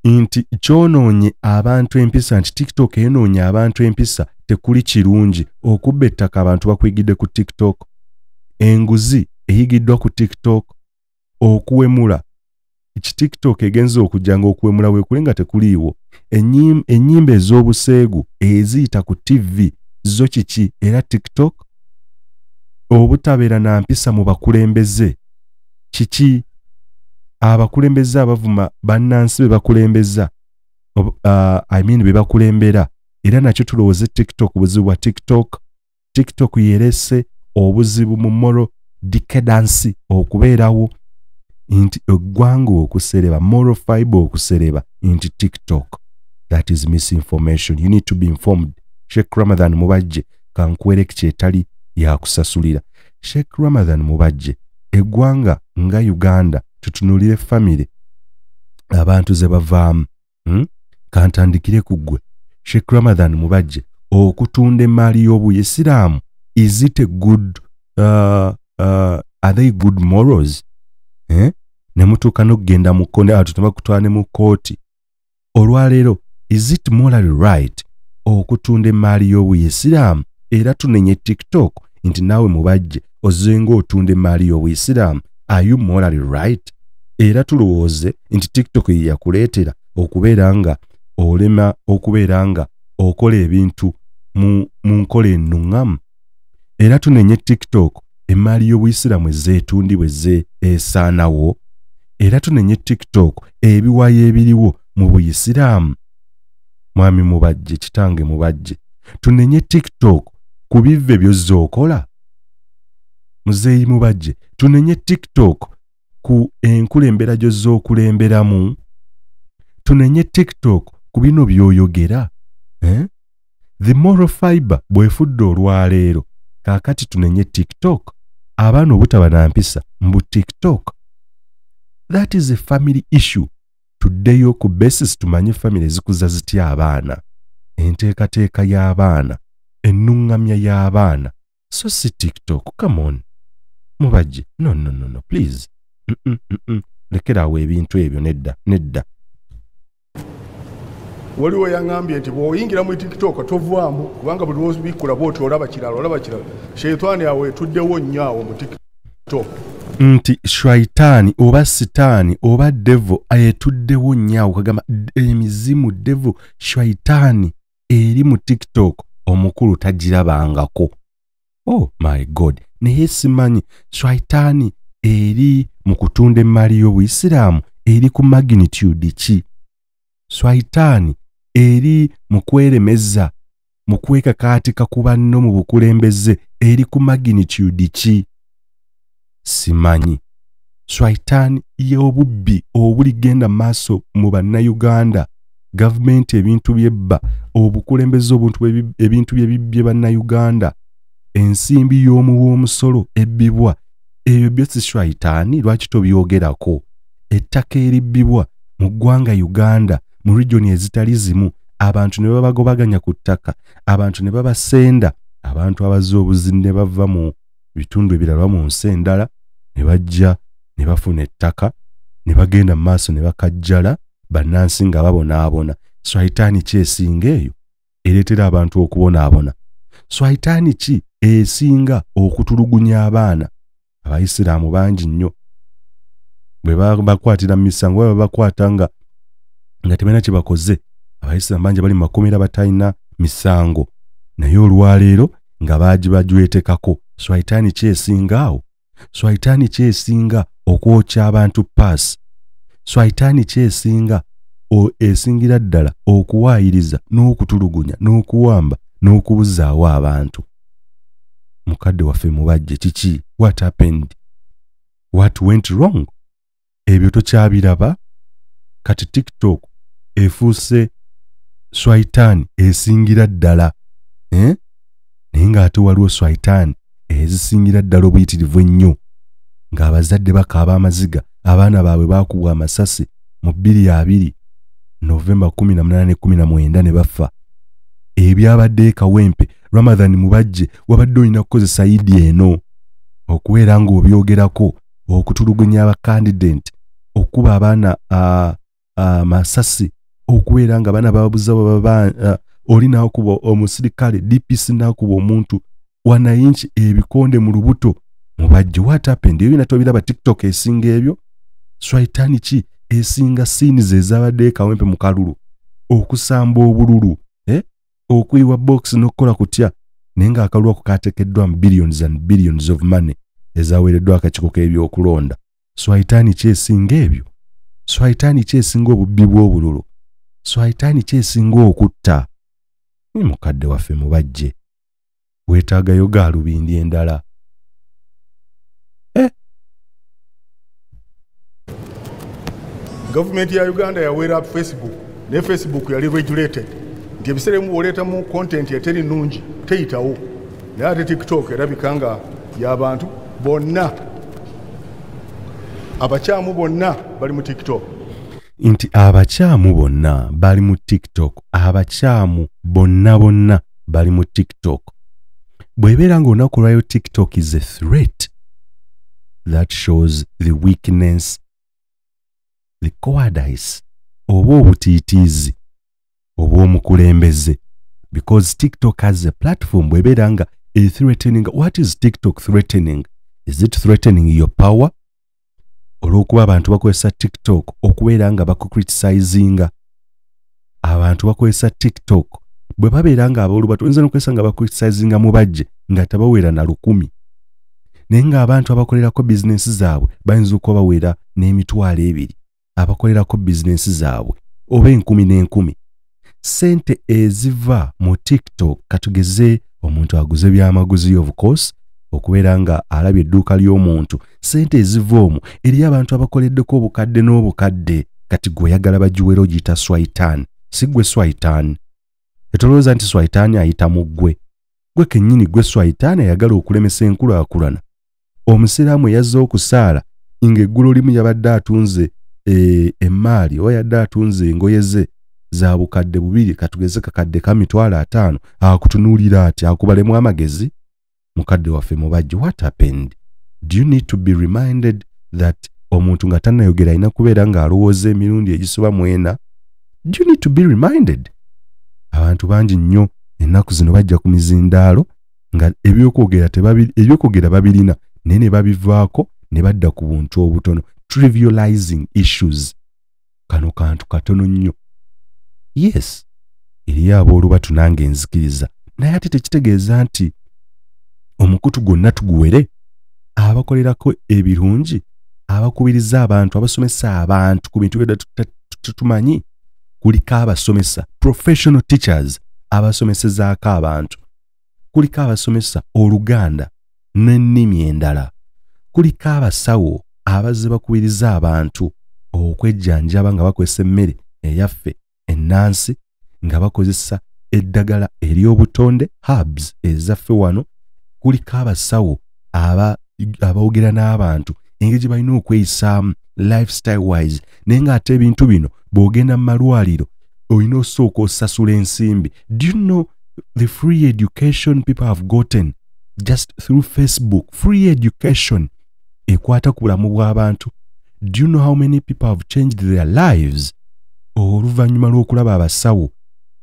Nti kyonoonye abantu empisa, nti TikTok enoonye abantu empisa tekuli kirungi. Okubba ettaka abantu bakwigidde ku TikTok. Enguzi eyigiddwa ku TikTok. Okuwemula TikTok egenza okujjanga okuwemula weekule nga tekuliiwo. Ennyimba ez'obuseegu eziyita ku TV zo kiki era TikTok. Obutabeera na mpisa mu bakulembeze kiki? Abakulembeze abavuma bannansi be bakulembeza, be bakulembera, era nakyo tulowooze TikTok buzibu bwa TikTok yerese obuzibu mu moral decadence okubeerawo, nti eggwanga okusereba, moral fiber okusereba, nti TikTok. That is misinformation. You need to be informed. Sheikh Ramadan Mubajje kankuwereke kyetali yakusasulira. Sheikh Ramadan Mubajje, eggwanga nga Uganda tutunulire family abantu ze bavaamu. Kantandikire ku ggwe Sheikh Ramadan Mubajje, okutunda emmaali y'Obuyisiraamu, is it a good are they good morals? Ne mutuuka n'okugenda mu kkooti, atutuma kutwala mu kkooti. Olwaleero is it morally right okutunda emmaali y'Obuyisiraamu? Era tunenye TikTok nti naawe Mubajje ozenga otunda emmaali y'Obuyisiraamu. Are you morally right? Era tulowooze nti TikTok yakuleetera okubeera nga olema okubeera nga okola ebintu mu nkola ennuŋŋamu. Era tunenye TikTok emaali y'Obuyisiraamu ezeetundibwa esaanawo, era tunenye TikTok ebiwayo ebiriwo mu Buyisiraamu. Mwami Mubajje, kitange Mubajje, tunenye TikTok ku bivve by'ozza okola. Muzeeyi Mubajje, tunenye TikTok ku enkulembera gy'ozza okulemberamu. Tunenye TikTok ku bino by'oyogera. The moral fiber bwefudde olwaleero, kaakati tunenye TikTok. Abaana obutaba na mpisa mbu TikTok. That is a family issue. Tuddeyo ku basis tumanye family zikuza zitya abaana, enteekateeka y'abaana, ennuŋŋamya y'abaana, so si TikTok. Come on Mubajje, no please. Lekerawo ebintu ebyo, nedda. Waliwo yangambye nti bw'oyingira mu TikTok tovaamu kubanga buli lwozi bikkula bw'oti olaba kirala. Sheitani awe tuddewo nnyo awo mu TikTok. Nti shwaitaani oba sitaani oba devil ayetuddewo nnyo, kagamba emizimu devil shwaitaani eri mu TikTok omukulu tagirabangako. Oh my God, naye simanyi shwaitaani eri mu kutunda emaali y'Obuyisiraamu eri ku magnitude ki? Shwaitaani eri mu kweremeza, mu kwekakaatika ku banno mu bukulembeze eri ku magnitude ki? Simanyi. Shwaitaani y'obubbi obuligenda maaso mu bannayuganda, gavumenti ebintu byebba, obukulembeze ebintu byebibbye bannayuganda, ensimbi y'omu w'omusolo ebbibwa, ebyo byose shwaitaani lwaki tobyogerako? Ettaka eribbibwa mu ggwanga Uganda mu region ezitali zimu, abantu ne babagobaganya ku ttaka, abantu ne babasenda, abantu abazze obuzinne bava mu bitundu ebirala mu nsi endala ne bajja ne bafuna ettaka ne bagenda mu maaso ne bakajjala bannansi nga babonaabona. Shwaitaani ki esinga eyo ereetera abantu okubonaabona? Shwaitaani ki esinga okutulugunya abaana? Abayisiraamu bangi nnyo bwe bakwatira mu misango, bwe bakwata nga tebalina kye bakoze. Abayisiraamu bangi bali mu makomera batalina misango, naye olwaleero nga bajwetekako. Shwaitaani ki esinga awo? Shwaitaani ki esinga okwokya abantu paasi? Shwaitaani ki esingira ddala okuwaayiriza n'okutulugunya n'okuwamba n'okubuzaawo abantu? Mukadde waffe Mubajje, kiki? What happened? What went wrong? Ebyo tokyabiraba? Kati TikTok efuuse shwaitaani esingira ddala. Naye ng'ate waliwo shwaitaani ezisingira ddala obuyitirivu ennyo, ng'abazadde bakaaba amaziga, abaana baabwe baakubwa amasasi mu 2020 Novemba 18-19 ne bafa. Ebyabadde Kawempe, Ramadhan Mubajje, wabadde olina kukozesa idi eno okubeera ng'obyogerako, okutulugunya abakandidenti, okuba abaana amasasi, okubeera nga abaana bababuza olina okuba omusirikale, DPC n'akuba omuntu wanayinki ebikonde mu lubuto. Mubajje, what happened? Ebyo bina tobiraba TikTok esinga ebyo? Shwaitaani ki esinga scenes ezabadde Kawempe mu kalulu, okusamba obululu, okuyiwa box n'okukola kutya, naye ng'akalulu ako kaateekeddwa mu billions and billions of money ezaweereddwa akakiiko k'ebyokulonda. Shwaitaani ki esinga ebyo? Shwaitaani ki esinga obubbi bw'obululu? Shwaitaani ki esinga okutta? Ni mukadde waffe Mubajje, weetaagayo gaalubindi endala. Gavumenti ya Uganda yaweera Facebook, ne Facebook yali regulated. Nti ebiseera mu oleeta mu content eteri nnungi teyitawo. Naye ate TikTok erabika nga y'abantu bonna, abakyamu bonna bali mu TikTok. Nti abakyamu bonna bali mu TikTok, abakyamu bonna bali mu TikTok. Bw'ebeera ng'olunaku lwayo TikTok is a threat, that shows the weakness, the cowardice, oba obutiitiizi obw'omukulembeze, because TikTok has a platform. Bw'ebeera nga threatening, what is TikTok threatening? Is it threatening your power? Olw'okuba abantu bakozesa TikTok okubeera nga bakukriticizinga, abantu bakozesa TikTok bwe babeera nga aboolubatu oyinza n'okozesa nga bakriticizinga Mubajje nga tabaweera na 100, nenga abantu abakolerako business zaabwe bayinza okuba bawera n'emitwalo 2 abakolerako business zaabwe oba 10,000 sente eziva mu TikTok katugeze omuntu aguze byamaguzi of course okubeera nga alabye edduuka ly'omuntu sente eziva omwo eri abantu abakoleddeko obukadde n'obukadde kati gwe oyagala bagiwera ogiyita swaitan si gwe swaitan etolooza nti swaitan ayita mu gwe kennyini gwe swaitan ayagala okulemesa enkulaakulana omusiraamu yazze okusaala ng'eggulo limu yabadde atunze emmaali oba yadde atunze engoye ze za bukadde 2 katugeze kakadde ka mitwalo 5 akutunuulira ati akubalemu amagezi mukadde waffe mubajje what happened do you need to be reminded that omuntu nga tannayogera alina kubeera ng'alowooza emirundi egisoba 4 do you need to be reminded abantu bangi nnyo ennaku zino bajja ku mizindaalo nga ebyokwogera babirina naye ne babivaako ne badda ku buntu obutono trivializing issues kano kantu katono nnyo yes eriyo aboolubatu nange enzikiriza naye ate tekitegeeza nti omukutu gwonna tuguwere abakolerako ebirungi abakubiriza abantu abasomesa abantu ku bintu byonna tumanyi kuliko abasomesa professional teachers abasomesezaako abantu kuliko abasomesa Oluganda n'ennimi endala kuliko abasawo abazze bakubiriza abantu okwejjanjaba nga bakozesa emmere eyaffe ennansi nga bakozesa eddagala ery'obutonde herbs ezaffe wano kuliko abasawo aboogera n'abantu engeri gye balina okweyisaamu lifestyle wise naye ng'ate ebintu bino bw'ogenda mu malwaliro olina osooka osasula ensimbi do you know the free education people have gotten just through Facebook free education ekwata ku bulamu bw'abantu do you know how many people have changed their lives oluvannyuma lw'okulaba abasawo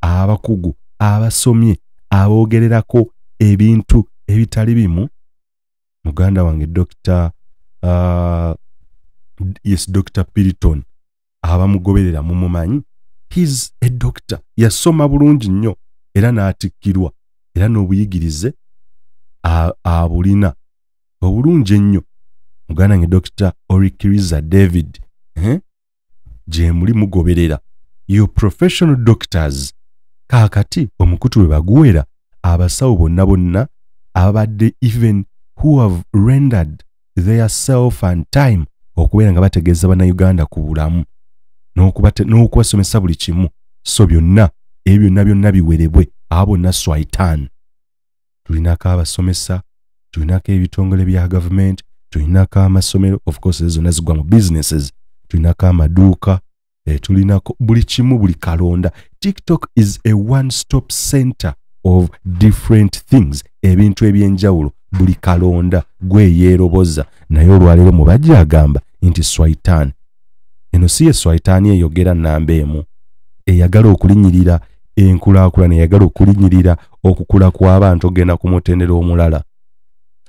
abakugu abasomye aboogererako ebintu ebitali bimu muganda wange Dr. Dr. Piriton abamugoberera mumumanyi he's a doctor yasoma bulungi nnyo era n'atikkirwa era n'obuyigirize abulina obulungi ennyo muganda wange Dr. Orikiriza David gye muli mugoberera your professional doctors kaakati omukutu we baguwera abasawo bonna abadde even who have rendered their self and time okubeera nga bategeeza bannayuganda ku bulamu n'okubasomesa buli kimu so byonna ebyo byonna biwerebwe abo bonna swaitan tulinako abasomesa tulinako ebitongole bya government tulinako amasomero of course ezo zonna zigwa mu businesses tulinako amaduuka tulinako buli kimu buli kalonda TikTok is a one-stop center of different things ebintu ebyenjawulo buli kalonda gwe yeeroboza naye olwaleero mubajja agamba nti swaitan eno si ye swaitan eyogera namba emu eyagala okulinyirira enkulaakulana eyagala okulinyirira okukula kw'abantu ogenda ku mutendera omulala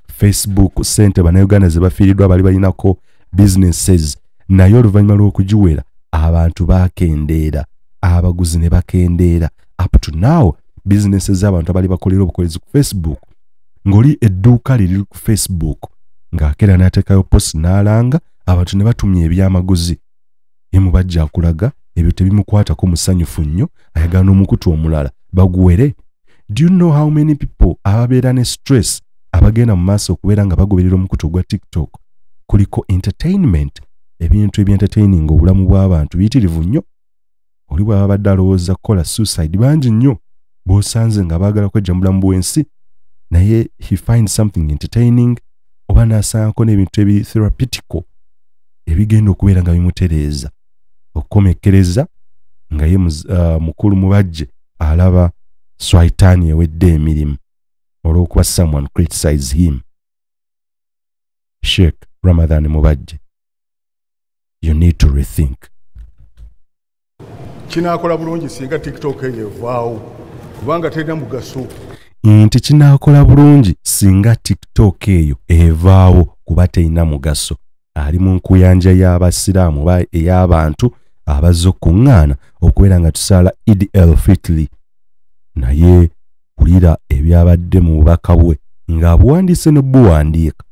Facebook sente bannayuganda ze bafiiriddwa bali balinako businesses naye oluvannyuma lw'okugiwera abantu bakendeera abaguzi ne bakendeera up to now businesses z'abantu abali bakolera obukolezi ku Facebook ng'oli edduuka liri ku Facebook ng'akeera n'ateekayo post n'alanga abantu ne batumya ebyamaguzi ye mubajja akulaga ebyo tebimukwatako musanyufu nnyo ayagala n'omukutu omulala baguwere do you know how many people ababeera ne stress abagenda mu maaso okubeera nga bagoberera omukutu gwa TikTok kuliko entertainment ebintu ebyentertaining obulamu bw'abantu biyitirivu nnyo oli bw'aba badde alowooza kukola suicide bangi nnyo b'osanze nga baagala kwejja mu bulamu bw'ensi naye he finds something entertaining oba n'asangako n'ebintu ebi therapeutical ebigenda okubeera nga bimutereeza okukomekkereza nga ye mukulu mubajje alaba swaitan ewedde emirimu olw'okuba someone criticize him. Sheikh Ramadan Mubajje, you need to rethink. Kinaakola bulungi singa TikTok evaawo kubanga terina mugaso. Nti kinaakola bulungi singa TikTok eyo evaawo kuba terina mugaso. Ali mu nkuyanja y'abasiraamu ba ey'abantu abazze okuŋŋaana okubeera nga tusaala Eid el-Fitr. Naye kulira ebyabadde mu bubaka bwe ng'abuwandiise ne buwandiika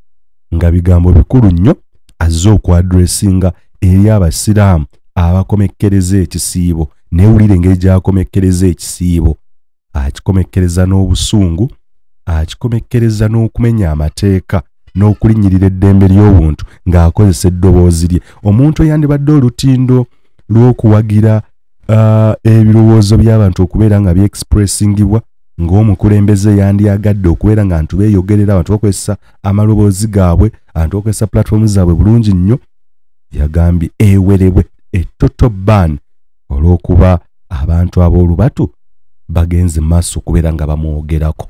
nga bigambo bikulu nnyo azze okwadressinga eri abasiraamu abakomekkereza ekisiibo. Neewulire engeri gy'akomekkereza ekisiibo, akikomekkereza n'obusungu, akikomekkereza n'okumenya amateeka n'okulinnyirira eddembe ly'obuntu ng'akozesa eddoboozi lye. Omuntu yandibadde olutindo lw'okuwagira ebirowoozo by'abantu okubeera nga byexpressingibwa, ng'omukulembeze yandyagadde okubeera nga abantu beeyogerera, abantu bakozesa amaloboozi gaabwe, abantu bakozesa platform zaabwe bulungi nnyo. Yagambye ewerebwe total ban olw'okuba abantu ab'olubatu bagenze maaso okubeera nga bamwogerako.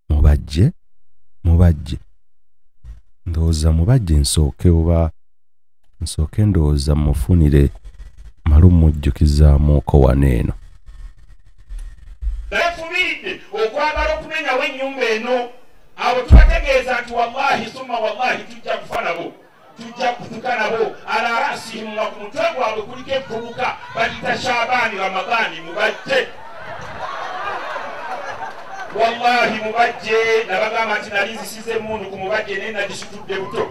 Mubajje ndowooza mubajje nsooke ndowooza mufunire malumujjukizaamuuko waneeno. Nafubiridde okwagala okumenyawo ennyumba eno, abo tubategeeza nti wallahi summa wallahi tujja kufa nabo, tujja kutuka nabo. Ala rasihim, nga ku mutwe gwabwe kuliko enfubuka bayita Shaabani Ramadani. Mubajje wallahi mubajje. Nabagamba nti nali nzisize emmundu ku mubajje naye nagisitudde buto.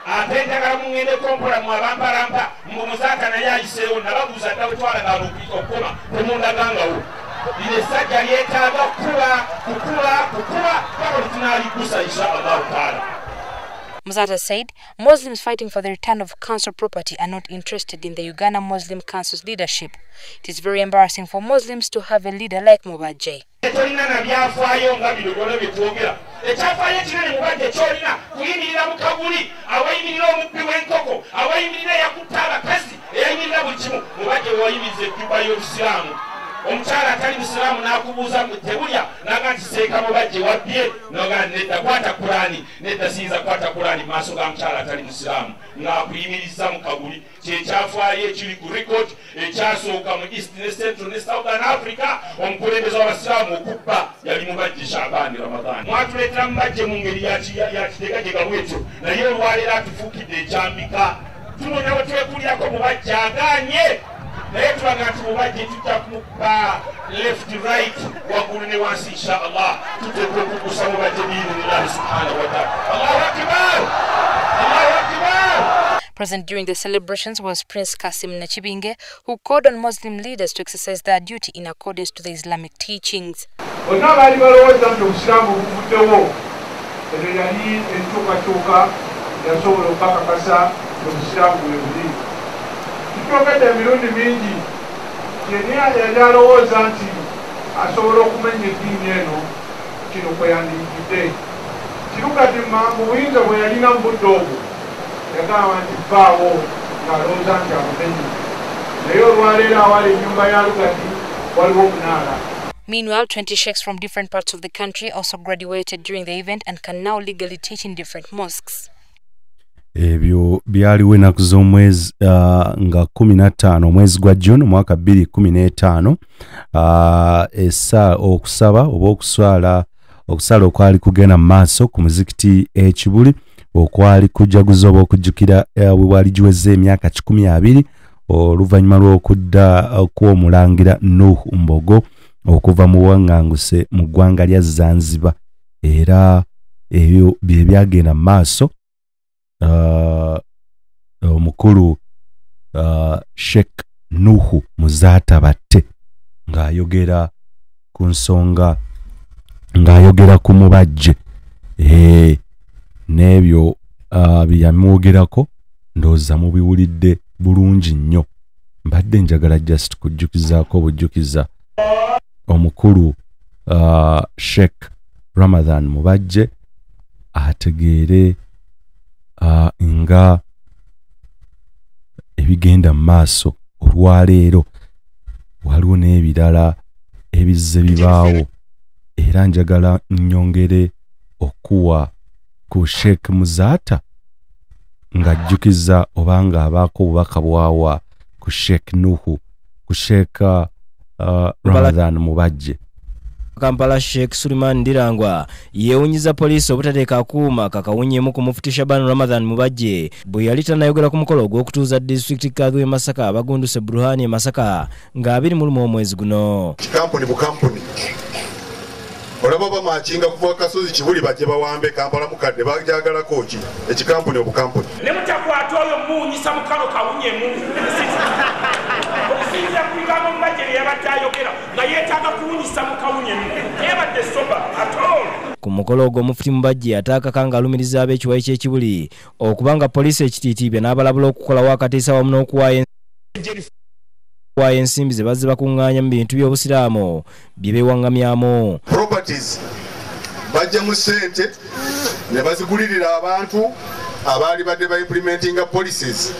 Ate njagala mungende kompola mwabampalampa mumuzaaka naye ayiseewo. Nababuuza dda bwetwalaga okukoma temundagangawo. Lino essajja lyetaaga kukula paka lutunaaligusa inshallah taala. Muzata said Muslims fighting for the return of council property are not interested in the Uganda Muslim Council's leadership. It is very embarrassing for Muslims to have a leader like Mubajje. Ekyafaayo kinene Mubajje kyolina kuyimirira mu kabuli, awayimirira omubbi w'enkoko, awayimirira yakutta abakazi, eyayimirira buli kimu. Mubajje wayimiriza ejjuba y'Obusiraamu. Omukyala atali Musiraamu n'akubuuza mu tebulya naga nti seeka Mubajje wabbye, noga nedda kwata Kurani, nedda siyinza kwata Kurani mu maaso ga mukyala atali Musiraamu, ng'akuyimiriza mu kabuli. Kyekyafaayo ekiri ku record ekyasooka mu East ne Central ne Southern Africa. Omukulembeze w'Abasiraamu okubba yali Mubajje Shaabani Ramadani. Mwatuleetera Mubajje mu ngeri ya kitegajega bwetyo, naye olwaleero atufuukidde ekyambika. Tunoonya bwe twekulirako Mubajje agaanye, naye tulaga nti Mubajje tujja kumukubba left right waggulu ne wansi inshallah. Tuteekwa okugusa Mubajje biidhnillahi subhanahu wa ta'ala. Allahu akbar, Allahu akbar. Present during the celebrations was Prince Kasim Nachibinge, who called on Muslim leaders to exercise their duty in accordance to the Islamic teachings. Bonna baali balowooza nti Obusiraamu buvuddewo, eyo yali enkyukakyuka yasobola okukakasa Obusiraamu bwe buli. Tukyogedde emirundi mingi, yenni yali alowooza nti asobola okumenya eddiini eno, kino kwe yandiyigidde. Kirukati mu buyinza bwe yalina mu budde obwo, yagamba nti vaawo ng'alowooza nti amumenye. Naye olwaleero awali ennyumba ya Lugati waliwo omunaala. Meanwhile, 20 sheikhs from different parts of the country also graduated during the event and can now legally teach in different mosques. Ebyo byaliwo ennaku z'omwezi nga 15 omwezi gwa June mwaka 2015, okusaba oba okusala okwali kugenda mu maaso ku muzikiti Kibuli, okwali kujaguza oba okujjukira we wali giweze emyaka 12 oluvannyuma lw'okudda kw'omulangira Nuh Mbogo okuva mu buwaŋŋanguse mu ggwanga lya Zanzibar. Era ebyo bye byagenda mu maaso. Omukulu Sheikh Nuhu Muzata Batte ng'ayogera ku nsonga, ng'ayogera ku Mubajje. N'ebyo byamwogerako ndowooza mubiwulidde bulungi nnyo. Mbadde njagala just kujjukizaako obujjukiza omukulu Sheikh Ramadan Mubajje ategeere nga ebigenda mu maaso. Olwaleero waliwo n'ebirala ebizze bibaawo, era njagala nnyongere okuwa ku Sheikh Muzata ng'ajjukiza oba ng'abaako obubaka bwawa ku Sheikh Nuhu, ku Sheikh Ramadan Mubajje. Kampala Sheikh Suleiman Ndirangwa yeewunyiza poliisi obutateeka akuuma kakawunyemu ku Mufti Shaban Ramadan Mubajje bwe yali tannayogera ku mukolo gw'okutuuza disitulikiti kadhi Masaka abagunduse Burhani Masaka nga 21 omwezi guno. Kikampuni bukampuni olaba bamachinga kuva kasozi kibuli bajje bawambe Kampala mukadde bajagala koki ekikampuni obukampuni ne mutakwata oyo munyisa mukalo kawunyemu okusinza kuigamo mubajje yabatayogera nga yeetaaga kuwunyisa mukawunyemu yabadde soba atolo. Ku mukolo ogwo Mufti Mubajje ataakaka ng'alumiriza ab'ekiwayi ky'ekibuli okubanga poliisi ekitiitibye n'abalabula okukolawo akatiisa wamu n'okuwaayo ensimbi ze bazze bakuŋŋaanya mu bintu by'obusiraamu bye beewaŋŋamyamu. Properties bajja mu ssente ne bazigulirira abantu abaali badde ba implementinga policies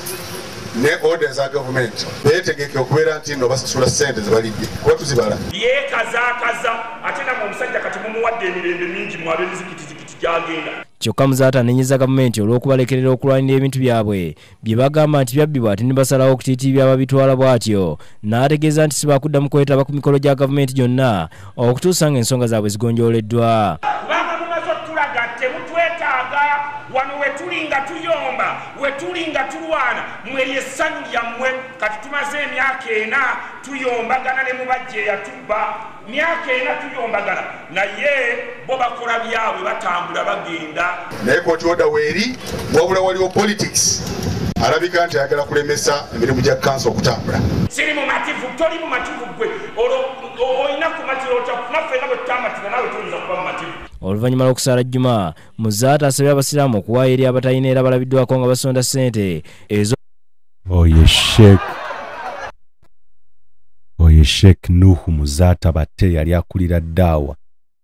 ne orders za government beetegeke okubeera nti nno basasula ssente ze balidde kuba tuzibala yeekazaakaza ate namwe omusajja kati mumuwadde emirembe mingi mwabe mizikitizikiti gyagenda. Kyokka Muzaata aneenyeza gavumenti olw'okubalekerera okulwanira ebintu byabwe bye bagamba nti byabbibwa ate ne basalawo okutiitibya ababitwala bw'atyo n'ategeeza nti sibakuddamu kwetaba ku mikolo gya gavumenti gyonna okutuusa ng'ensonga zaabwe zigonjooleddwa. Kubanga mumaze otulaga temutwetaaga wano wetulinga tuyomba wetulinga tulwana mweri essanyu lyammwe kati tumaze emyaka 4 tuyombagana ne Mubajje yatubba myaka 4 tuyombagana naye bo bakola byabwe batambula bagenda naye kooti oda weeri wabula waliwo politics alabika nti ayagala kulemesa emirimu gya kanso okutambula. Siri mu mativu toli mu mativu gwe olina kumatira naffe nga bwe tutamatira nawe tuyinza kuba mu mativu. Oluvannyuma lw'okusaala Jjuma, Muzaata asabye abasiraamu okuwaayo eri abatalina era balabiddwako nga basonda ssente ezo. Oye Sheikh Nuhu Muzaata Batte yali akulira ddaawa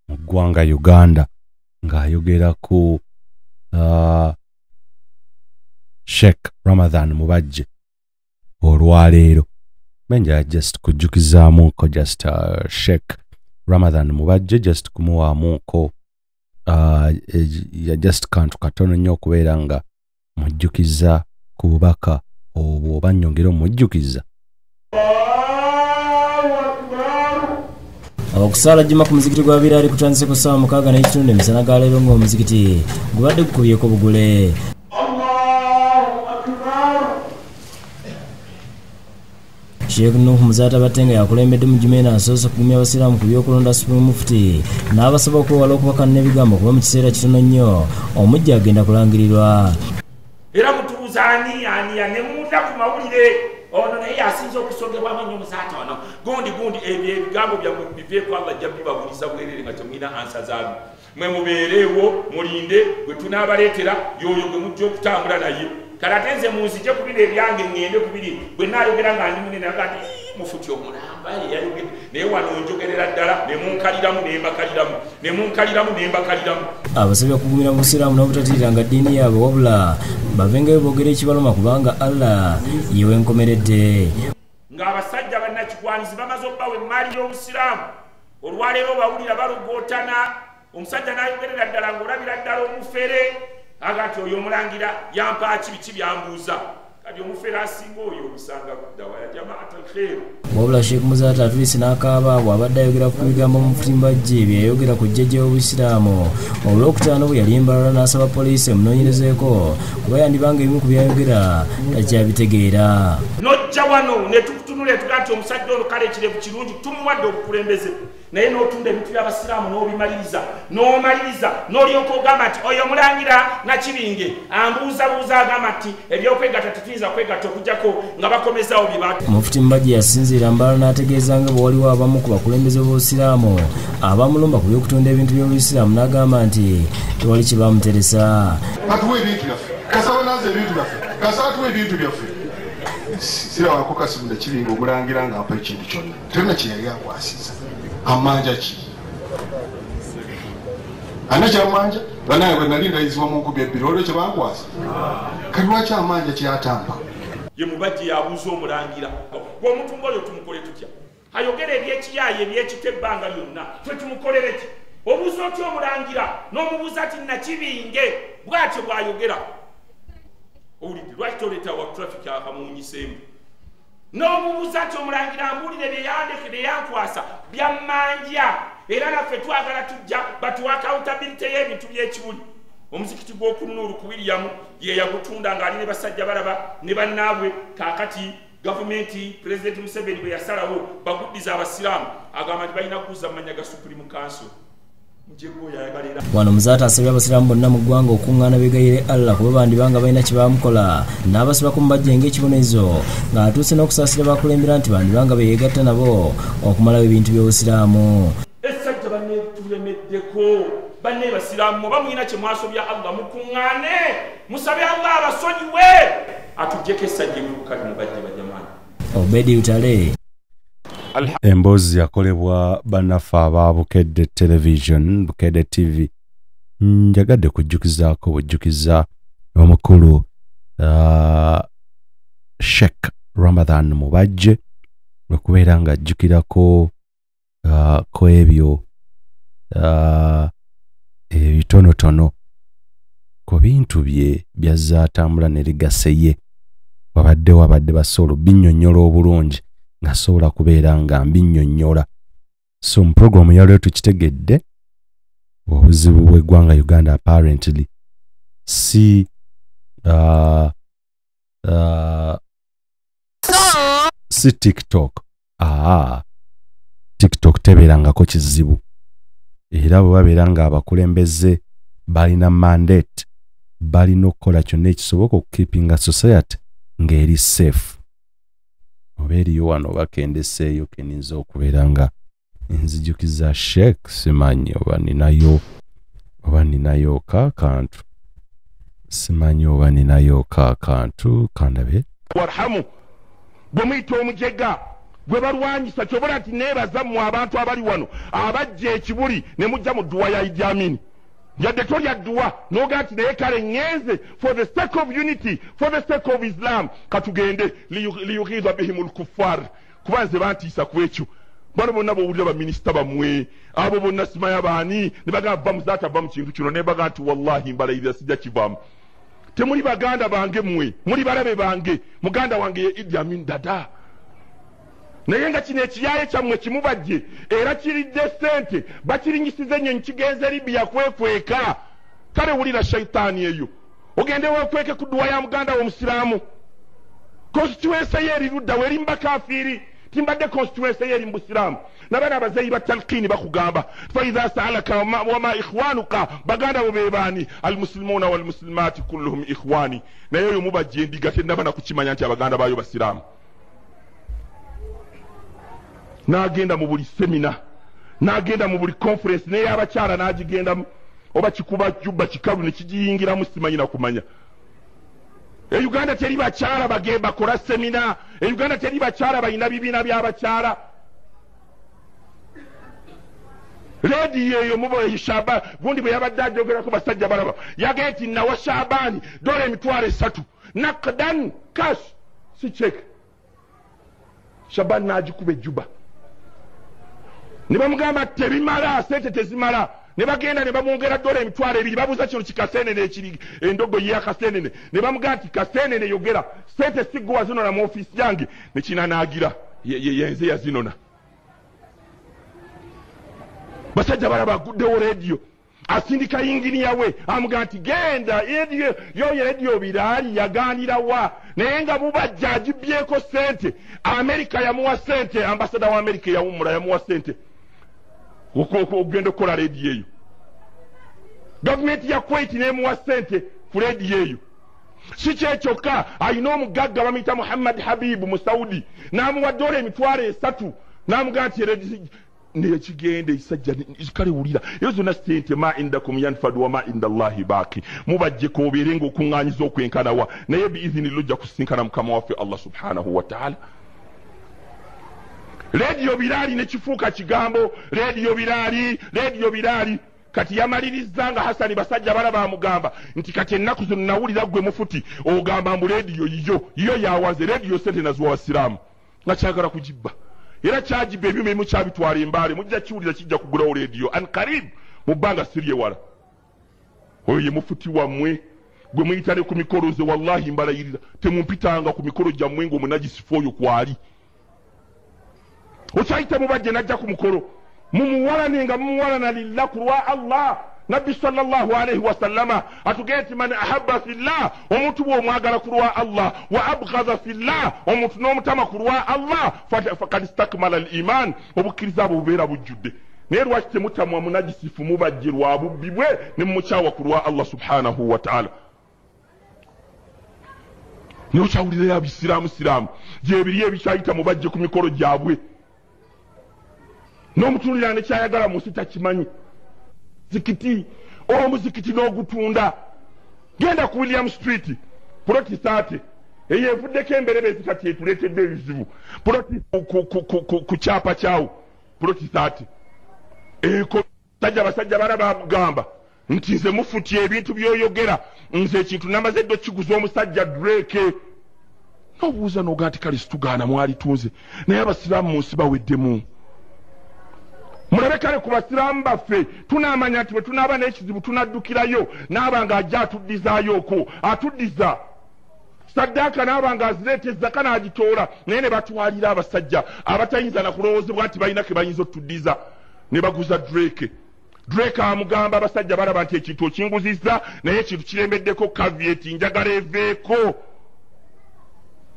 mu ggwanga Uganda ng'ayogera ku Sheikh Ramadhan Mubajje olwaleero. Menja just kujjukizaamuko just Sheikh Ramadhan Mubajje just kumuwaamuko ya just kantu katono nnyo okubeera nga mujjukiza ku bubaka obwo oba nnyongera omujjukiza. Okusaala Jjuma ku muzikiti gwa Biraali kutandise ku ssaawa 6:30 emisana ga leero ng'omuzikiti gubadde gukubyeko bugule. Sheikh Nuhu Muzaata Batte nga yakulembedde mu Jumena asoose kugumya abasiraamu ku by'okulonda Supreme Mufti n'abasaba okwewala okubakana n'ebigambo kuba mu kiseera kitono nnyo omujja agenda kulangirirwa. Era mutubuza ani ne munda ku mawulire ono naye asinza okusogebwa nnyo Muzaata ono gundi ebyo ebigambo byammwe biveeko Allah ajja bibabuliza bwerere nga temulina ansa zaabyo mwe mubeereewo mulinde bwe tunaabaleetera yoyo gwe mujja okutambula naye kalatenze munzije kubira ebyange ngende kubiri bwe naayogera nga ndi munene agati mufuti omulamba yayogedde naye wano njogerera ddala ne munkaliramu nembakaliramu. Abasabye okugumira mu busiraamu n'obutatiiranga ddiini yaabwe wabula bavengayo boogera ekibaloma kubanga Allah yewe nkomeredde. Ng'abasajja bannakigwanizi bamaze okubawa emmaali y'obusiraamu olwaleero bawulira balogootana omusajja n'ayogerera ddala ng'olabira ddala omufere agati oyo omulangira yampa biki byambuuza kati omufere asinga oyo obusanga kuddawa ya jamaata alkheer. Wabula Sheikh Muzaata atuliise n'akaaba bw'abadde ayogera ku bigambo Mufti Mubajje bye yayogera ku jjajja w'obusiraamu olw'okutaano bwe yali Mbarara n'asaba poliisi emunoonyerezeeko kuba yandibanga ebimu ku byayogera takyabitegeera. Nojja wano ne tukutunula tugaa nti omusajja ono kale ekirevu kirungi tumuwadde obukulembeze naye n'otunda ebintu by'abasiraamu n'obimaliriza n'olyoka ogamba nti oyo omulangira Nakibinge ambuuzabuuza agamba nti ebyokwegatta tetuyinza kwegatta okugjako nga bakomezaawo bye baatu. Mufti Mubajje yasinziira Mbarara n'ategeeza nga bwe waliwo abamu ku bakulembeze b'obusiraamu abamulumba ku by'okutunda ebintu by'obusiraamu n'agamba nti tewali kye bamuteresa. Katuwe ebintu byaffe kasaba naze ebintu byaffe kasaba tuwe ebintu byaffe sirabako Kasimu Nakibinge omulangira ng'ampa ekintu kyonna terina kye yali akwasiza amanja ki anakyamanja banaye bwe nali ndayizibwa mu nkubi ebbiri olwo kye bankwasa kati lwaki amanja kyatamba. Ye Mubajje yabuuza omulangira gweomuntu ngaoyo tumukole tutya ayogera ebyekiyaayo ebyekita ebbanga lyonna twe tumukolere ki obuuza otya omulangira n'omubuuza ati Nakibinge bw'atyo bw'ayogera owulidde lwaki toleeta wa traffic akamuwunyiseemu n'omubuuza ati omulangira ambuulire bye yankwasa byammanja era naffe twagala tujja batuwa accountability y'ebintu by'ekibuli. Omuzikiti gw'oku Nuuru ku William ye yagutunda ng'ali ne basajja balaba ne bannaabwe kaakati gavumenti Pulezidenti Museveni bwe yasalawo baguddiza abasiraamu agamba nti balina kuuza mu mannya ga Supreme Council wano Muzaata asabye abasiraamu bonna mu ggwanga okuŋŋaana beegayire Allah kuba bandibanga balina kye bamukola n'abasiba ku mubajje ng'ekibonezo ng'atuuse n'okusaasira bakulembera nti bandibanga beegatta nabo okumalawo ebintu by'obusiraamu. Essajja banne tulemeddeko banne basiraamu bamulina kye mwasobya Allah mukuŋŋaane musabe Allah abasonyiwe atuggyeko essajja ebibuka mubajje bajamaani. Obedi Utale. Emboozi yakolebwa bannaffe aba Bukedde Television, Bukedde TV. Njagadde kujjukizaako bujjukiza omukulu Sheikh Ramadan Mubajje okubeera ng'ajjukirako ko ebyo ebitonotono ku bintu bye byazze atambula ne ligase ye wabadde basobola binnyonnyola obulungi ngasobola kubeera nga mbinnyonnyola. So mu programu ya leo tukitegedde obuzibu bw'eggwanga Uganda apparently si TikTok. TikTok tebeerangako kizibu era bwe babeera nga abakulembeze balina mandate balina okukola kyonna ekisoboka okukeepinga society ng'eri safe. Oba eriyo wano bakendeseeyo keninza okubeera nga nzijukiza Sheikh simanyi oba ninayo kakantu simanyi oba ninayo kakantu kandabe warhamu bwemuyita omujega gwe balwanyisa kyobola nti neebaza mmwe abantu abali wano abajja ekibuli ne mujja mu dduwa ya Idi Amin yadde tolya dduwa n'ogaa nti naye kale ngenze for the sake of unity for the sake of Islam katugende liyughidha bihim al-kuffar kuba nze bantiisa ku ekyo. Bano bonna bwowulira baminisita bamwe abo bonna simanya baani ne bagamba ba Muzaata ba mu kintu kino ne baga nti wallahi mbalayirira sijja kivaamu. Temuli baganda bange mmwe muli balabe bange muganda wange ye Idi Amin dada naye nga kino ekiyaye kyammwe kimubajje era kiridde ssente bakirinyisize nnyo nkigenze Libya kwekweka. Kale wulira shaitaani eyo ogende wekweke ku dduwa ya muganda w'omusiraamu constituency ye erirudda weri mbakafiiri timbadde constituency ye eri mbusiraamu nabana abazeeyi ba talqini bakugamba faidha saalaka wama ikhwanuka baganda bo bebaani almuslimuna walmuslimati kulluhum ikhwani naye oyo mubajje endiga tennabana kukimanya nti abaganda bayo basiraamu. N'agenda mu buli semina n'agenda mu buli conference naye abakyala n'agigendamu oba kikuba jjubba kikalu ne kigiyingiramu simanyi na kumanya. Uganda teri bakyala bagenda kola semina. Uganda teri bakyala balina bibiina by'abakyala. Ladiyo eyo mubo Shaban gundi bwe yabadde ajogerako basajja balaba yagenda nti nawa Shabani $3,000 nakdan cash si check. Shaban n'agikuba ejjuba ne bamugamba tebimala sente tezimala ne bagenda ne bamwongera $2,200 babuuza kino kikasenene ekiri endogo ya kasenene ne bamugamba nti kasenene yogera sente sigwa zinona mu office yange ne kinanaagira yenze yazinona. Basajja balaba aguddewo radio asindika yinginiya we amugamba nti genda radio biraali yaganira wa naye nga mubajja agibyeko sente. Amerika yamuwa sente ambasada wa Amerika yawumula yamuwa sente okugenda okukola radio eyo. Gavumenti ya Kuwait nemuwa sente ku radio eyo. Si kyekyoka alina omugagga bamuyita Muhammad Habibu mu Saudi n'amuwa $3,000 n'amugamba nti nekigende isajja kale wulira ezo zonna sente ma indakum yanfadu wa ma inda Allahi baaki mubajje ko obeerenga okuŋŋaanyiza okwenkanawa naye biizini lojja kusinkana mukama waffe Allah subhanahu wa ta'ala. Radio biraali ne kifuuka kigambo radio biraali kati yamaliriza nga Hasani basajja balaba amugamba nti kati ennaku zino nawulira gwe mufuti ogamba mbu radio yo yawaze radio sente nazuwa Wasiraamu nga kyagala kugibba era kyagiba ebyuma ebimu kyabitwala embaale mujja kiwulira kijja kugulawo radio ankarib mu bbanga siri ewala. Oyo ye mufuti wammwe gwe muyitane ku mikolo ze wallahi mbalayirira temumpitanga ku mikolo gyammwe ng'omunagisifu oyo kwali. Okyayite mubajje najja ku mukolo mumuwalane nga mumuwalana lillah kulwa Allah. Nabbi sallallahu alayhi wa sallama atugenti man ahabba fillah omuntu bw'omwagala kulwa Allah wa abghadha fillah omuntu n'omutama kulwa Allah fakad istakmala al-iman obukkiriza abo bubeera bujjudde. naye lwaki temutamwa munajisifu mubajje lwa bubbi bwe ne mumukyawa ku lwa Allah subhanahu wa ta'ala. Nokyawulira abisiraamu gyebiri ebikyayita mubajje ku mikolo gyabwe n'omutunulira ne kyayagala mu nsi takimanyi. Zikiti omuzikiti n'ogutunda genda ku William Street protestate eyevuddeko emberebe ezitati etuleetedde ebizibu ku kyapa kyawo protestate eko basajja baraba bagamba nti nze mufutye ebintu byoyogera nze ekintu namaze ddo kiguza omusajja Drake n'obuuza n'oga nti kale situgaana mwalitunze naye abasiraamu mu nsi baweddemu. Mulabe kale ku basiraamu baffe tunaamanya nti bwe tunaaba n'ekizibu tunaddukirayo naaba nga ajja atuddizaayooko atuddiza saddaaka naaba nga azireeta ezzaka n'agitoola naye ne batwalira abasajja abatayinza na kulowoozebwa nti balina ke bayinza otuddiza ne baguza Drake amugamba abasajja balaba nti ekintu okinguzizza naye ekintu kiremeddeko caveat njagala eveeko.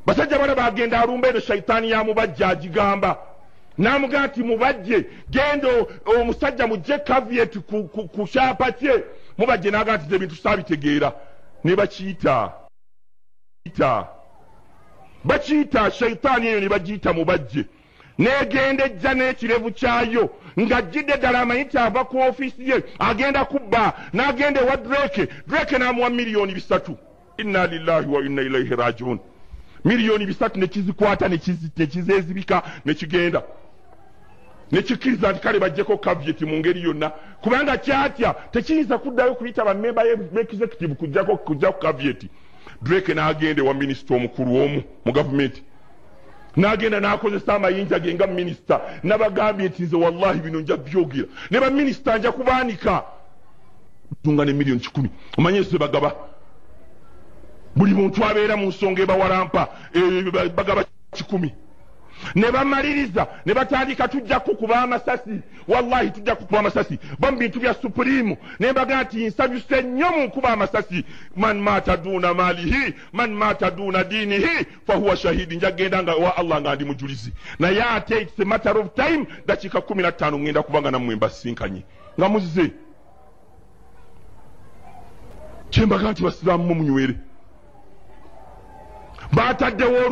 Basajja balaba agenda alumba eno shaitaani yamubajja agigamba n'amugamba nti mubajje genda omusajja mujje caveat ku kyapa kye mubajje n'agamba nti ebintu saabitegeera ne bakiyita shaitaani eyo ne bagiyita mubajje n'egenda ejja n'ekirevu kyayo ng'ajjidde ddala amanyi nti ava ku ofiisi ye agenda kubba n'agenda ewa Drake n'amuwa miliyoni 3. Inna lillahi wa inna ilaihi rajiun. Miliyoni 3 ne kizikwata ne kizeezibika ne kigenda ne kikkiriza nti kale bajjeko caveat mu ngeri yonna kubanga kyatya tekiyinza kuddayo kuyita bammemba y'executive kujja ku caveat. Drake n'agenda ewa minisita omukulu omu mu gavumenti n'agenda n'akozesa amayinja ge nga minisita n'abagambye nti nze wallahi bino nja byogera ne baminisita nja kubaanika tunga ne miliyoni 10. Omanye se bagaba buli muntu abeera mu nsonga ebawalampa bagaba 10 ne bamaliriza ne batandika tujja kukuba amasasi wallahi tujja kukuba amasasi bambi bintu bya supreme ne baga nti nsabise nnyo mu kuba amasasi man mata duna malihi man mata duna dinihi fa huwa shahidi njagenda nga wa Allah nga ndi mujulizi na ya takes a matter of time dakika 15 ngenda kubanga na mwemba sinkanye nga muzize chemba ganti basiramu mu munywere bataddewo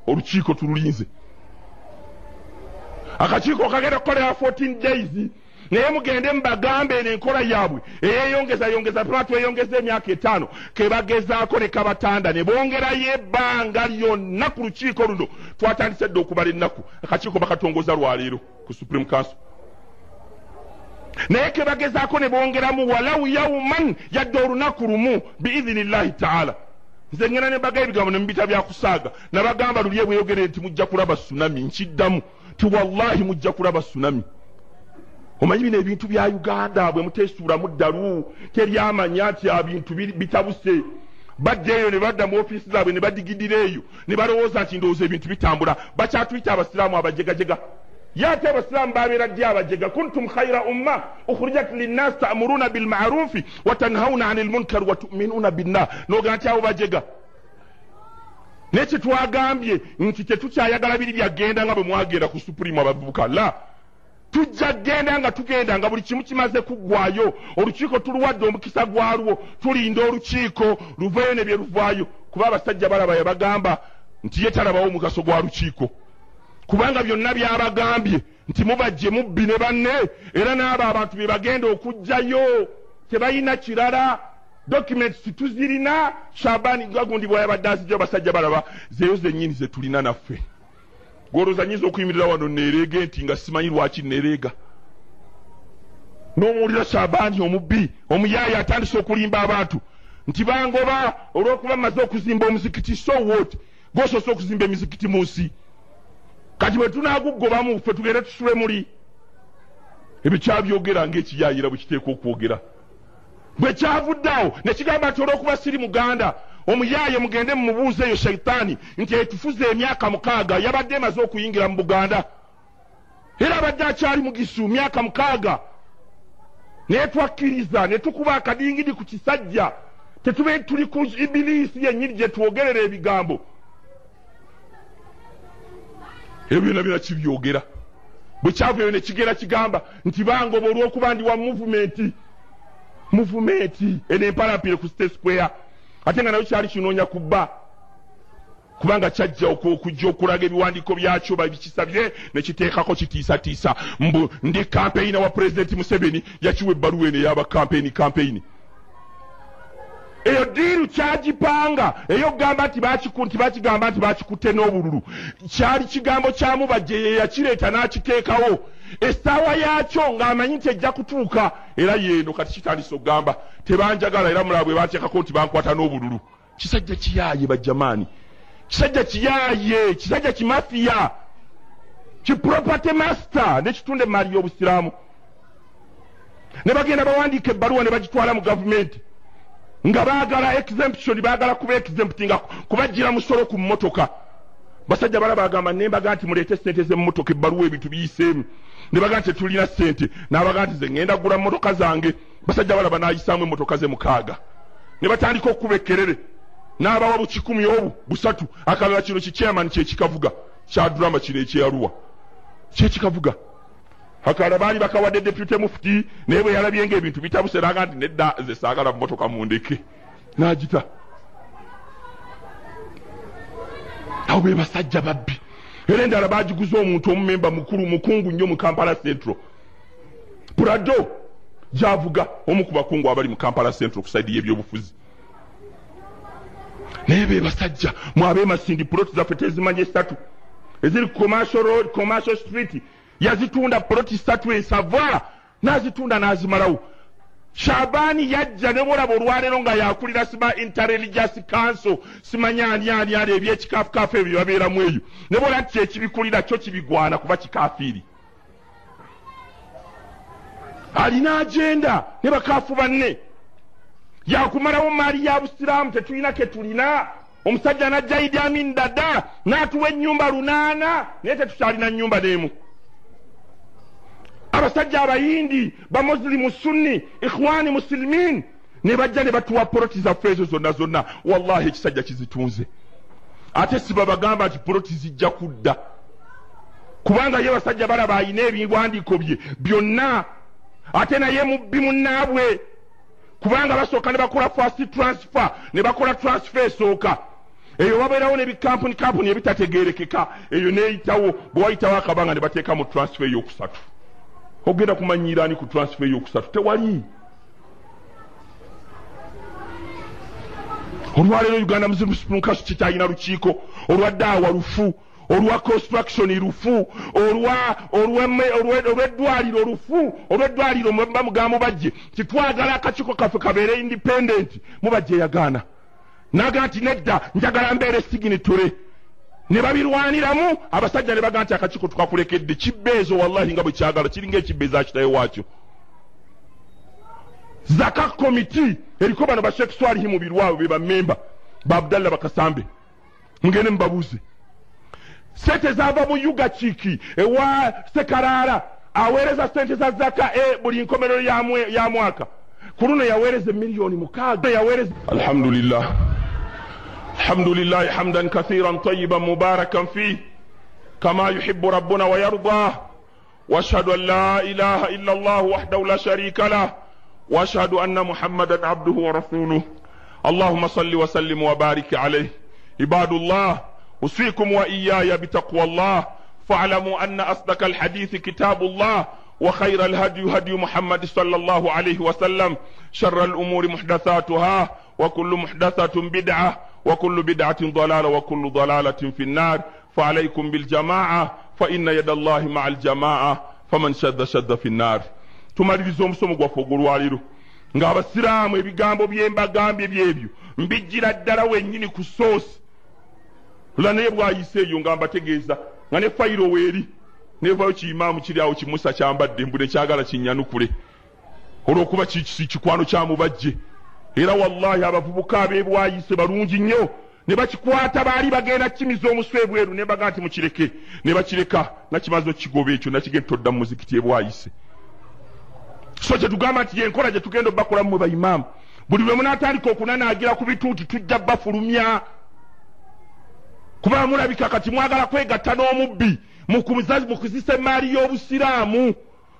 olukiiko tululinze akakiiko kagenda kukolera 14 days naye mugende mubagambe n'enkola yaabwe eyeyongeza tweyongeza emyaka 5 kebagezaako ne kabatanda ne bongerayo ebbanga lyonna ku lukiiko luno twatandise dde okubala ennaku akakiiko bakatongoza lwaleero ku Supreme Council naye kebagezaako ne bongeramu walawu yawman yadde olunaku lumu biidhinillahi taala. Nze ngena ne bagaye bigambo ne mbita bya kusaaga nabagamba lulye bweyogere nti mujja kulaba tsunami nkiddamu ti wallahi mujja kulaba tsunami. Omanyi bino ebintu bya Uganda bwe mutesuula muddalu teryamanya nti ebintu bitabuse baddeeyo ne badda mu ofiisi zaabwe ne badigidireeyo ne balowooza nti ndowooza ebintu bitambula bakyatuyita abasiraamu abajegajega yate abasiraamu babeera ddi abajega kuntum khayra umma ukhrijat linnas ta'muruna bil ma'rufi wa tanhauna 'anil munkar wa tu'minuna billah noga nti abo bajega nekye twagambye nti tetukyayagala biri byagenda nga bwe mwagenda ku supreme abavubuka la tujja genda nga tugenda nga buli kimu kimaze kuggwayo olukiiko tuluwadde omukisa gwalwo tulinda olukiiko luveeyo ne bye luvaayo kuba abasajja balaba yabagamba nti ye talabawo omugaso gwa lukiiko kubanga byonna byabagambye nti mubajje mubbi ne banne era n'abo abantu be bagenda okujjayo tebalina kirala documents tuzirina Shabani gagundi bwayabadde azijja basajja balaba zeyo zennyini ze tulina naffe goroza nyiza okuyimirira wano neerege nti nga simanyi lwaki neerega n'omuwulira Shabani omubbi omuyaayi atandise okulimba abantu nti bangoba olw'okuba maze okuzimba omuzikiti so what gosoose okuzimba emizikiti mu nsi kati bwe tunaagugobamu ffe tugende tusule muli ebikyabyogera ng'ekiyayira bwe kiteekwa okwogera bwe kyavuddeawo ne kigamba nti olw'okuba siri muganda omuyaaye mugende mumubuuza eyo shaitaani nti etufuze emyaka 6 yabadde emaze okuyingira mu Buganda era abadde akyali mugisu myaka 6 naye twakkiriza ne tukuba akadingidi ku kisajja tetube tuli ku ibilisi yennyini gye twogerera ebigambo ebyo nabyo kibyogera bwe kyavaayo ne kigera kigamba nti bangoba olw'okuba ndi wa movement eno empalampire ku State Square ate nga nayo kyali kinoonya kubba kubanga kyajja okujja okulaga ebiwandiiko byakyo babikisabye ne kiteekako kitiisatiisa mbu ndi kampeyina wa Pulezidenti Museveni yakiwa ebbaluwa eno ey'aba kampeyini eyo diiru kyagipanga eyo gamba nti bakigamba nti bakikutte n'obululu kyali kigambo kya Mubajje ye yakireeta n'akiteekawo essaawa yaakyo ng'amanyi nti ejja kutuuka era yeeno kati kitandise okugamba tebanjagala era mulaba bwe bateekako nti bankwata n'obululu kisajja kiyaaye bajjamaani kisajja kiyaaye kisajja kimafiya kiproperty master n'ekitunde emaali y'obusiraamu ne bagenda bawandiika ebbaluwa ne bagitwala mu gavumenti nga baagala exemption baagala kuba exemptinga kubajjira musolo ku mmotoka basajja bala bagamba nembaga nti muleete sente z'emmotoka ebbaluwa ebintu biyiseemu ne baga nti tulina sente n'abaga nti ze ngenda kugula mmotoka zange basajja bala banaayisaamu emmotoka ze 6 ne batandika okuba ekkerere n'abawa bu 10 obu 3 akalala kino kichairman kyekikavuga kya drama kino ekyaluwa kyekikavuga akalala baali bakawadde deputy mufti naye bwe yalabye ng'ebintu bitabuse n'aga nti nedda ze saagala mmotoka mundeke n'agita awo be basajja babbi era endala baagiguza omuntu omumemba mukulu mukungu nnyo mu Kampala Central Prado gy'avuga omu ku bakungu abali mu Kampala Central ku saidi y'ebyobufuzi naye be basajja mwabe Masindi plot zaffe tezimanye 3 eziri commercial road commercial street yazitunda plot 3 esava nazitunda nazimalawo Shabani yajja ne bolabo olwalero nga yakulira sima interreligious council simanya ani ebyekikafu ebyo babeeramu eyo ne bola nti ekibikulira kyo kibigwana kuba kikafiiri alina agenda ne bakafu banne yakumalawo maali ya busiraamu tetulina ke tulina omusajja najja Idi Amin Dada n'atuwa ennyumba 8 naye tetukyalina nnyumba n'emu abasajja abayindi bamuslimu sunni ikhwani muslimin ne bajja ne batuwa poloti zaffe ezo zonna wallahi ekisajja kizitunze ate si babagamba nti poloti zijja kudda kubanga ye basajja balaba ayina ebiwandiiko bye byonna ate naye mubbi munnaabwe kubanga basooka ne bakola fast transfer ne bakola transfer esooka eyo wabeerawo n'ebikampuni ebitategeerekeka eyo neeyitawo bwe wayitawo akabanga ne bateeka mu transfer ey'okusatu ogenda kumanyira ani ku transfer y'okusatu tewali olwaleero Uganda Muslim Supreme Council kitalina lukiiko olwaddaawa lufu olwa construction lufu olw'eddwaliro lufu olw'eddwaliro mugamu bajje kitwagala akakiiko kaffe kabeere independent mubajje yagaana naga nti nedda njagala mbeere signatory ne babirwaniramu abasajja ne baga nti akakiiko tukakulekedde kibbeezo wallahi nga bwe kyagala kiringa ekibbeezo akitayo waakyo zaka committee eriko bano Sheikh Swalihi mu birwawo be bamemba ba Abdallah Bakasambe mugende mbabuze sente zava mu Yuga Chiki ewa Sekarara aweereza sente za zaka buli nkomerero ya mwaka kuruno yaweereza milioni 6 yaweereza alhamdulillah الحمد لله حمدا كثيرا طيبا مباركا فيه كما يحب ربنا ويرضى واشهد ان لا اله الا الله وحده لا شريك له واشهد ان محمدا عبده ورسوله اللهم صل وسلم وبارك عليه عباد الله اوصيكم واياي بتقوى الله فاعلموا ان اصدق الحديث كتاب الله وخير الهدي هدي محمد صلى الله عليه وسلم شر الامور محدثاتها وكل محدثة بدعة وكل بدعة ضلالة وكل ضلالة في النار فعليكم بالجماعة فإن يد الله مع الجماعة فمن شد في النار tumaliriza omusomo gwaffe ogw'olwaliro ng'abasiraamu ebigambo byembagambye byebyo mbijjira ddala wennyini ku soosi lula naye bwayise eyo nga mbategeeza nga ne fayiro weeri nevayo kiyimaamu kiri awo kimusa kyambadde mbu nekyagala kinnyanukule olw'okuba kikwano kyamubajje era wallahi abavubuka ab'ebwayise balungi nnyo ne bakikwata baali bagenda kimiza omuswe bweru ne baga nti mukireke ne bakireka nakimaze okigoba ekyo nakigenda todda mu muzikiti ebwayise so kyetugamba nti yenkola gye tugenda obbakolamu mwe bayimaamu buli lwe munaatandika okunanaagira ku bituuti tujja bafulumya kuba mulabika kati mwagala kwegatta n'omubbi mu kuzisa emaali y'obusiraamu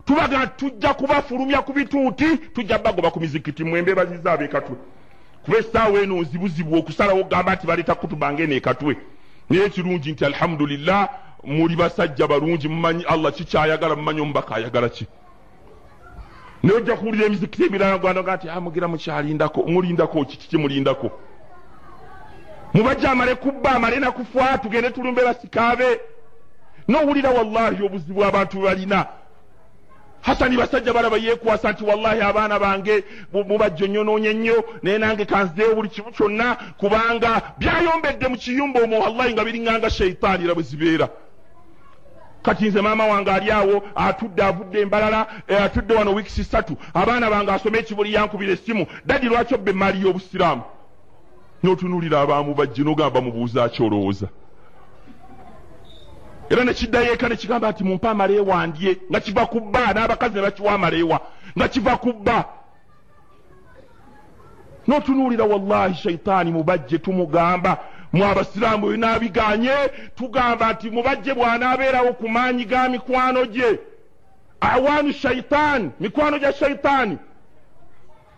tubaga tujja kubafulumya ku bituuti tujja bagoba ku mizikiti mwembe baziza ab'ekatwe kuba essaawa eno nzibuzibu okusalawo ogamba nti baleeta kutuba ng'eno ekatwe naye ekirungi nti alhamdulillah muli basajja balungi mumanyi Allah kikyayagala mumanyi omubaka ayagala ki naye ojja kuwulira emizikiti emirala gwandoga nti mugira mukyalindako mulindako kiki kimulindako mubajja amale kubba amale nakufa tugende tulumbe basikaabe nowulira wallahi obuzibu abantu balina Hasani basajja balaba yeekwasa nti wallahi abaana bange mubajja onnyonoonye nnyo naye nange kanzeewo buli kimu kyonna kubanga byayombedde mu kiyumba omwo wallahi nga biringanga sheitaani era bwe zibeera kati nze maama wange ali awo atudde avudde embalala atudde wano wiikisi 3 abaana bange asome ekibuli yankubira essimu dadi lwaki obba emaali y'obusiraamu n'otunuulira abaamu bajje n'ogamba mubuuza akyolowooza era nekiddayo eka nekigamba nti mumpa amaleewa ndye nga kiva ku bba n'abakazi ne bakiwa amaleewa nga kiva ku bba n'otunuulira wallahi shaitaani mubajje tumugamba mu abasiraamu bwe naabiganye tugamba nti mubajje bw'anaabeerawo ku maanyi ga mikwano gye awaanu shaitaani mikwano gya shaitaani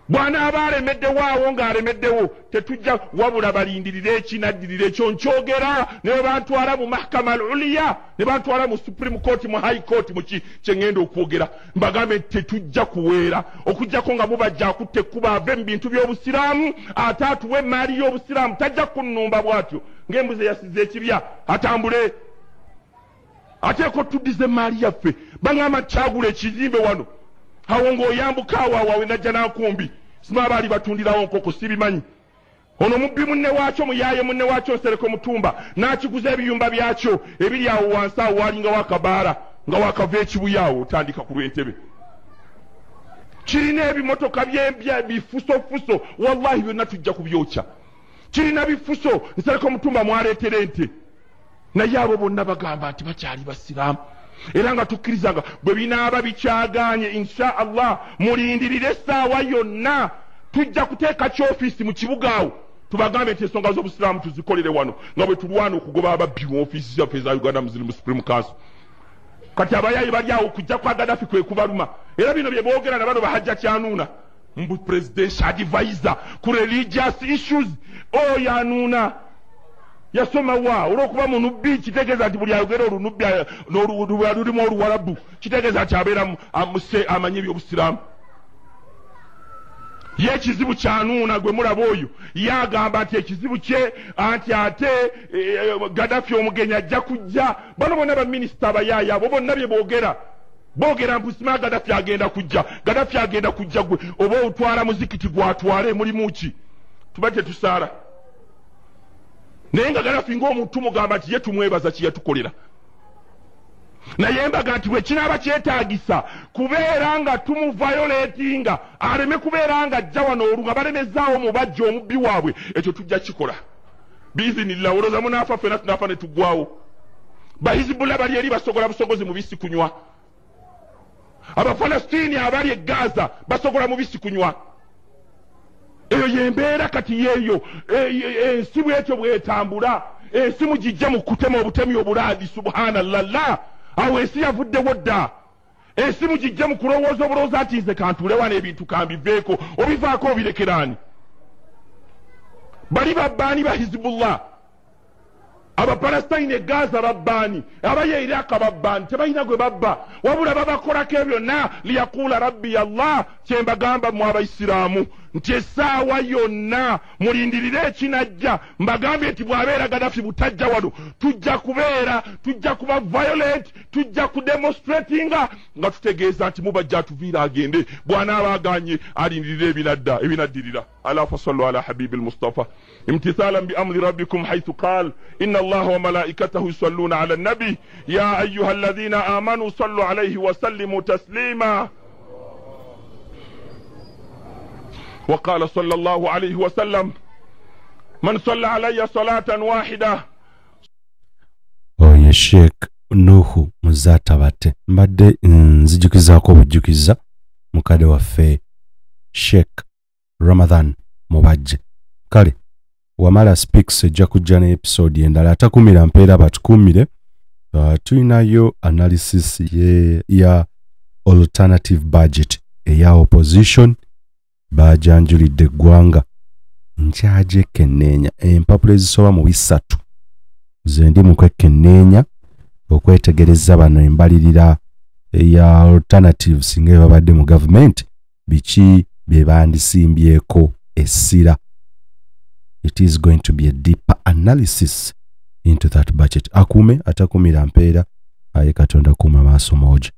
bw'anaaba alemeddewo awo ng'alemeddewo tetujja wabula balindirire ekinaddirira ekyo nkyogera ne bantwala mu mahkama al-uliya ne bantwala mu supreme court mu high court mu kyengenda okwogera mbagambe tetujja kuweera okujjako nga mubajja akutte ekkuba ave mu bintu by'obusiraamu ate atuwe emaali y'obusiraamu tajja kunnumba bw'atyo ng'embuzi eyasize ekibya atambule ateeko otuddiza emaali yaffe baŋŋamba kyagula ekizimbe wano awo ng'oyambuka awawe najja nankumbi sima baali batundirawo nkoko sibimanyi ono mubbi munne waakyo muyaaye munne waakyo nsereko mutumba n'akiguza ebiyumba byakyo ebiri awo wansi awo waalinga wakabaala nga wakava ekibuyaawo otandika ku lw'entebe kirina ebimotoka bifusofuso wallahi byonna tujja kubyokya kirina bifuso nsereko mutumba mwaleetera ente naye abo bonna bagamba nti bakyali basiraamu era nga tukkirizanga bwe binaaba bikyaganye insha Allah mulindirire essaawa yonna tujja kuteeka ky'ofiisi mu kibuga awo tubagambe nti ensonga z'obusiraamu tuzikolere wano nga bwe tulwana okugoba ababbi mu ofiisi zaffe eza Uganda Muslim Supreme Council kati abayayi bali awo okujja kwa Gaddafi kwe kubaluma era bino bye boogera na bano bahajja kyanuuna mbu presidential advisor ku religious issues oyo anuuna yasoma wa olwokuba munubbi kitegeeza nti buli ayogera olunubbi lulimu oluwalabu kitegeeza nti abeera amuse amanyi ebyobusiraamu ye ekizibu kyanuuna gwe mulaba oyo yagamba nti ekizibu kye anti ate Gaddafi omugenyi ajja kujja bano bonna baminisita abayaaya abo bonna bye boogera mpusima Gaddafi agenda kujja gwe oba otwala muzikiti gwatwale mulimu ki tuba tetusaala naye nga Gaddafi ng'omuntu mugamba nti ye tumwebaza kye yatukolera naye mbaga nti bwe kinaaba kyetaagisa kubeera nga tumuvayoletinga aleme kubeera nga ajja wano olunga balemezaawo mubajja omubbi waabwe ekyo tujja kikola biizinillah olowooza munaafa ffena tunaafa ne tuggwawo bahizibullah bali eri basogola busogozi mubisi kunywa abafalastini abali e Gaza basogola mubisi kunywa eyo yembeera kati yeeyo ensi bwetyo bwetambula ensi mugijja mu kutema obutemi obulaadi subhanallah awo ensi yavuddewo dda ensi mugijja mu kulowooza obulowooza nti nze kantuule wano ebintu kambiveeko obivaako obirekeraani bali babbaani ba hizibullah abapalestine e Gaza babbaani abaye Iraq babbaani tebalina gwe babba wabula babakolako ebyo byonna liyaqula rabbi Allah kyembagamba mu abaisiraamu nti essaawa yonna mulindirire ekinajja mbagambye nti bw'abeera Gaddafi butajja wano tujja kuba violent tujja kudemonstratinga nga tutegeeza nti mubajja atuviira agende bw'anaaba aganye alindirire ebinaddirira ala fasallu ala habibi almustafa imtithalan bi amri rabbikum haythu qala inna allaha wa malaikatahu yusalluna ala an-nabi ya ayyuha alladhina amanu sallu alayhi wa sallimu taslima وقال صلى الله عليه وسلم من صلى علي صلاة واحدة oye Sheikh Nuhu Muzatabate mbadde nzijukizaako obujjukiza mukadde waffe Sheikh Ramadan Mubajje kale wamala speaks ejja kujja ne episode endala atakumira mpeera batukumire Tulinayo analysis ya alternative budget eya opposition bajanjulidde eggwanga nkyaje kenneenya empapula ezisoba mu 3 zendi mu kwekenneenya okwetegereza bano embalirira eya alternatives nga babadde mu government biki bye bandisimbyeko essira. It is going to be a deeper analysis into that budget. Akume atakumira mpeera aye Katonda kuma maaso moja.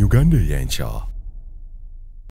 Uganda Yancha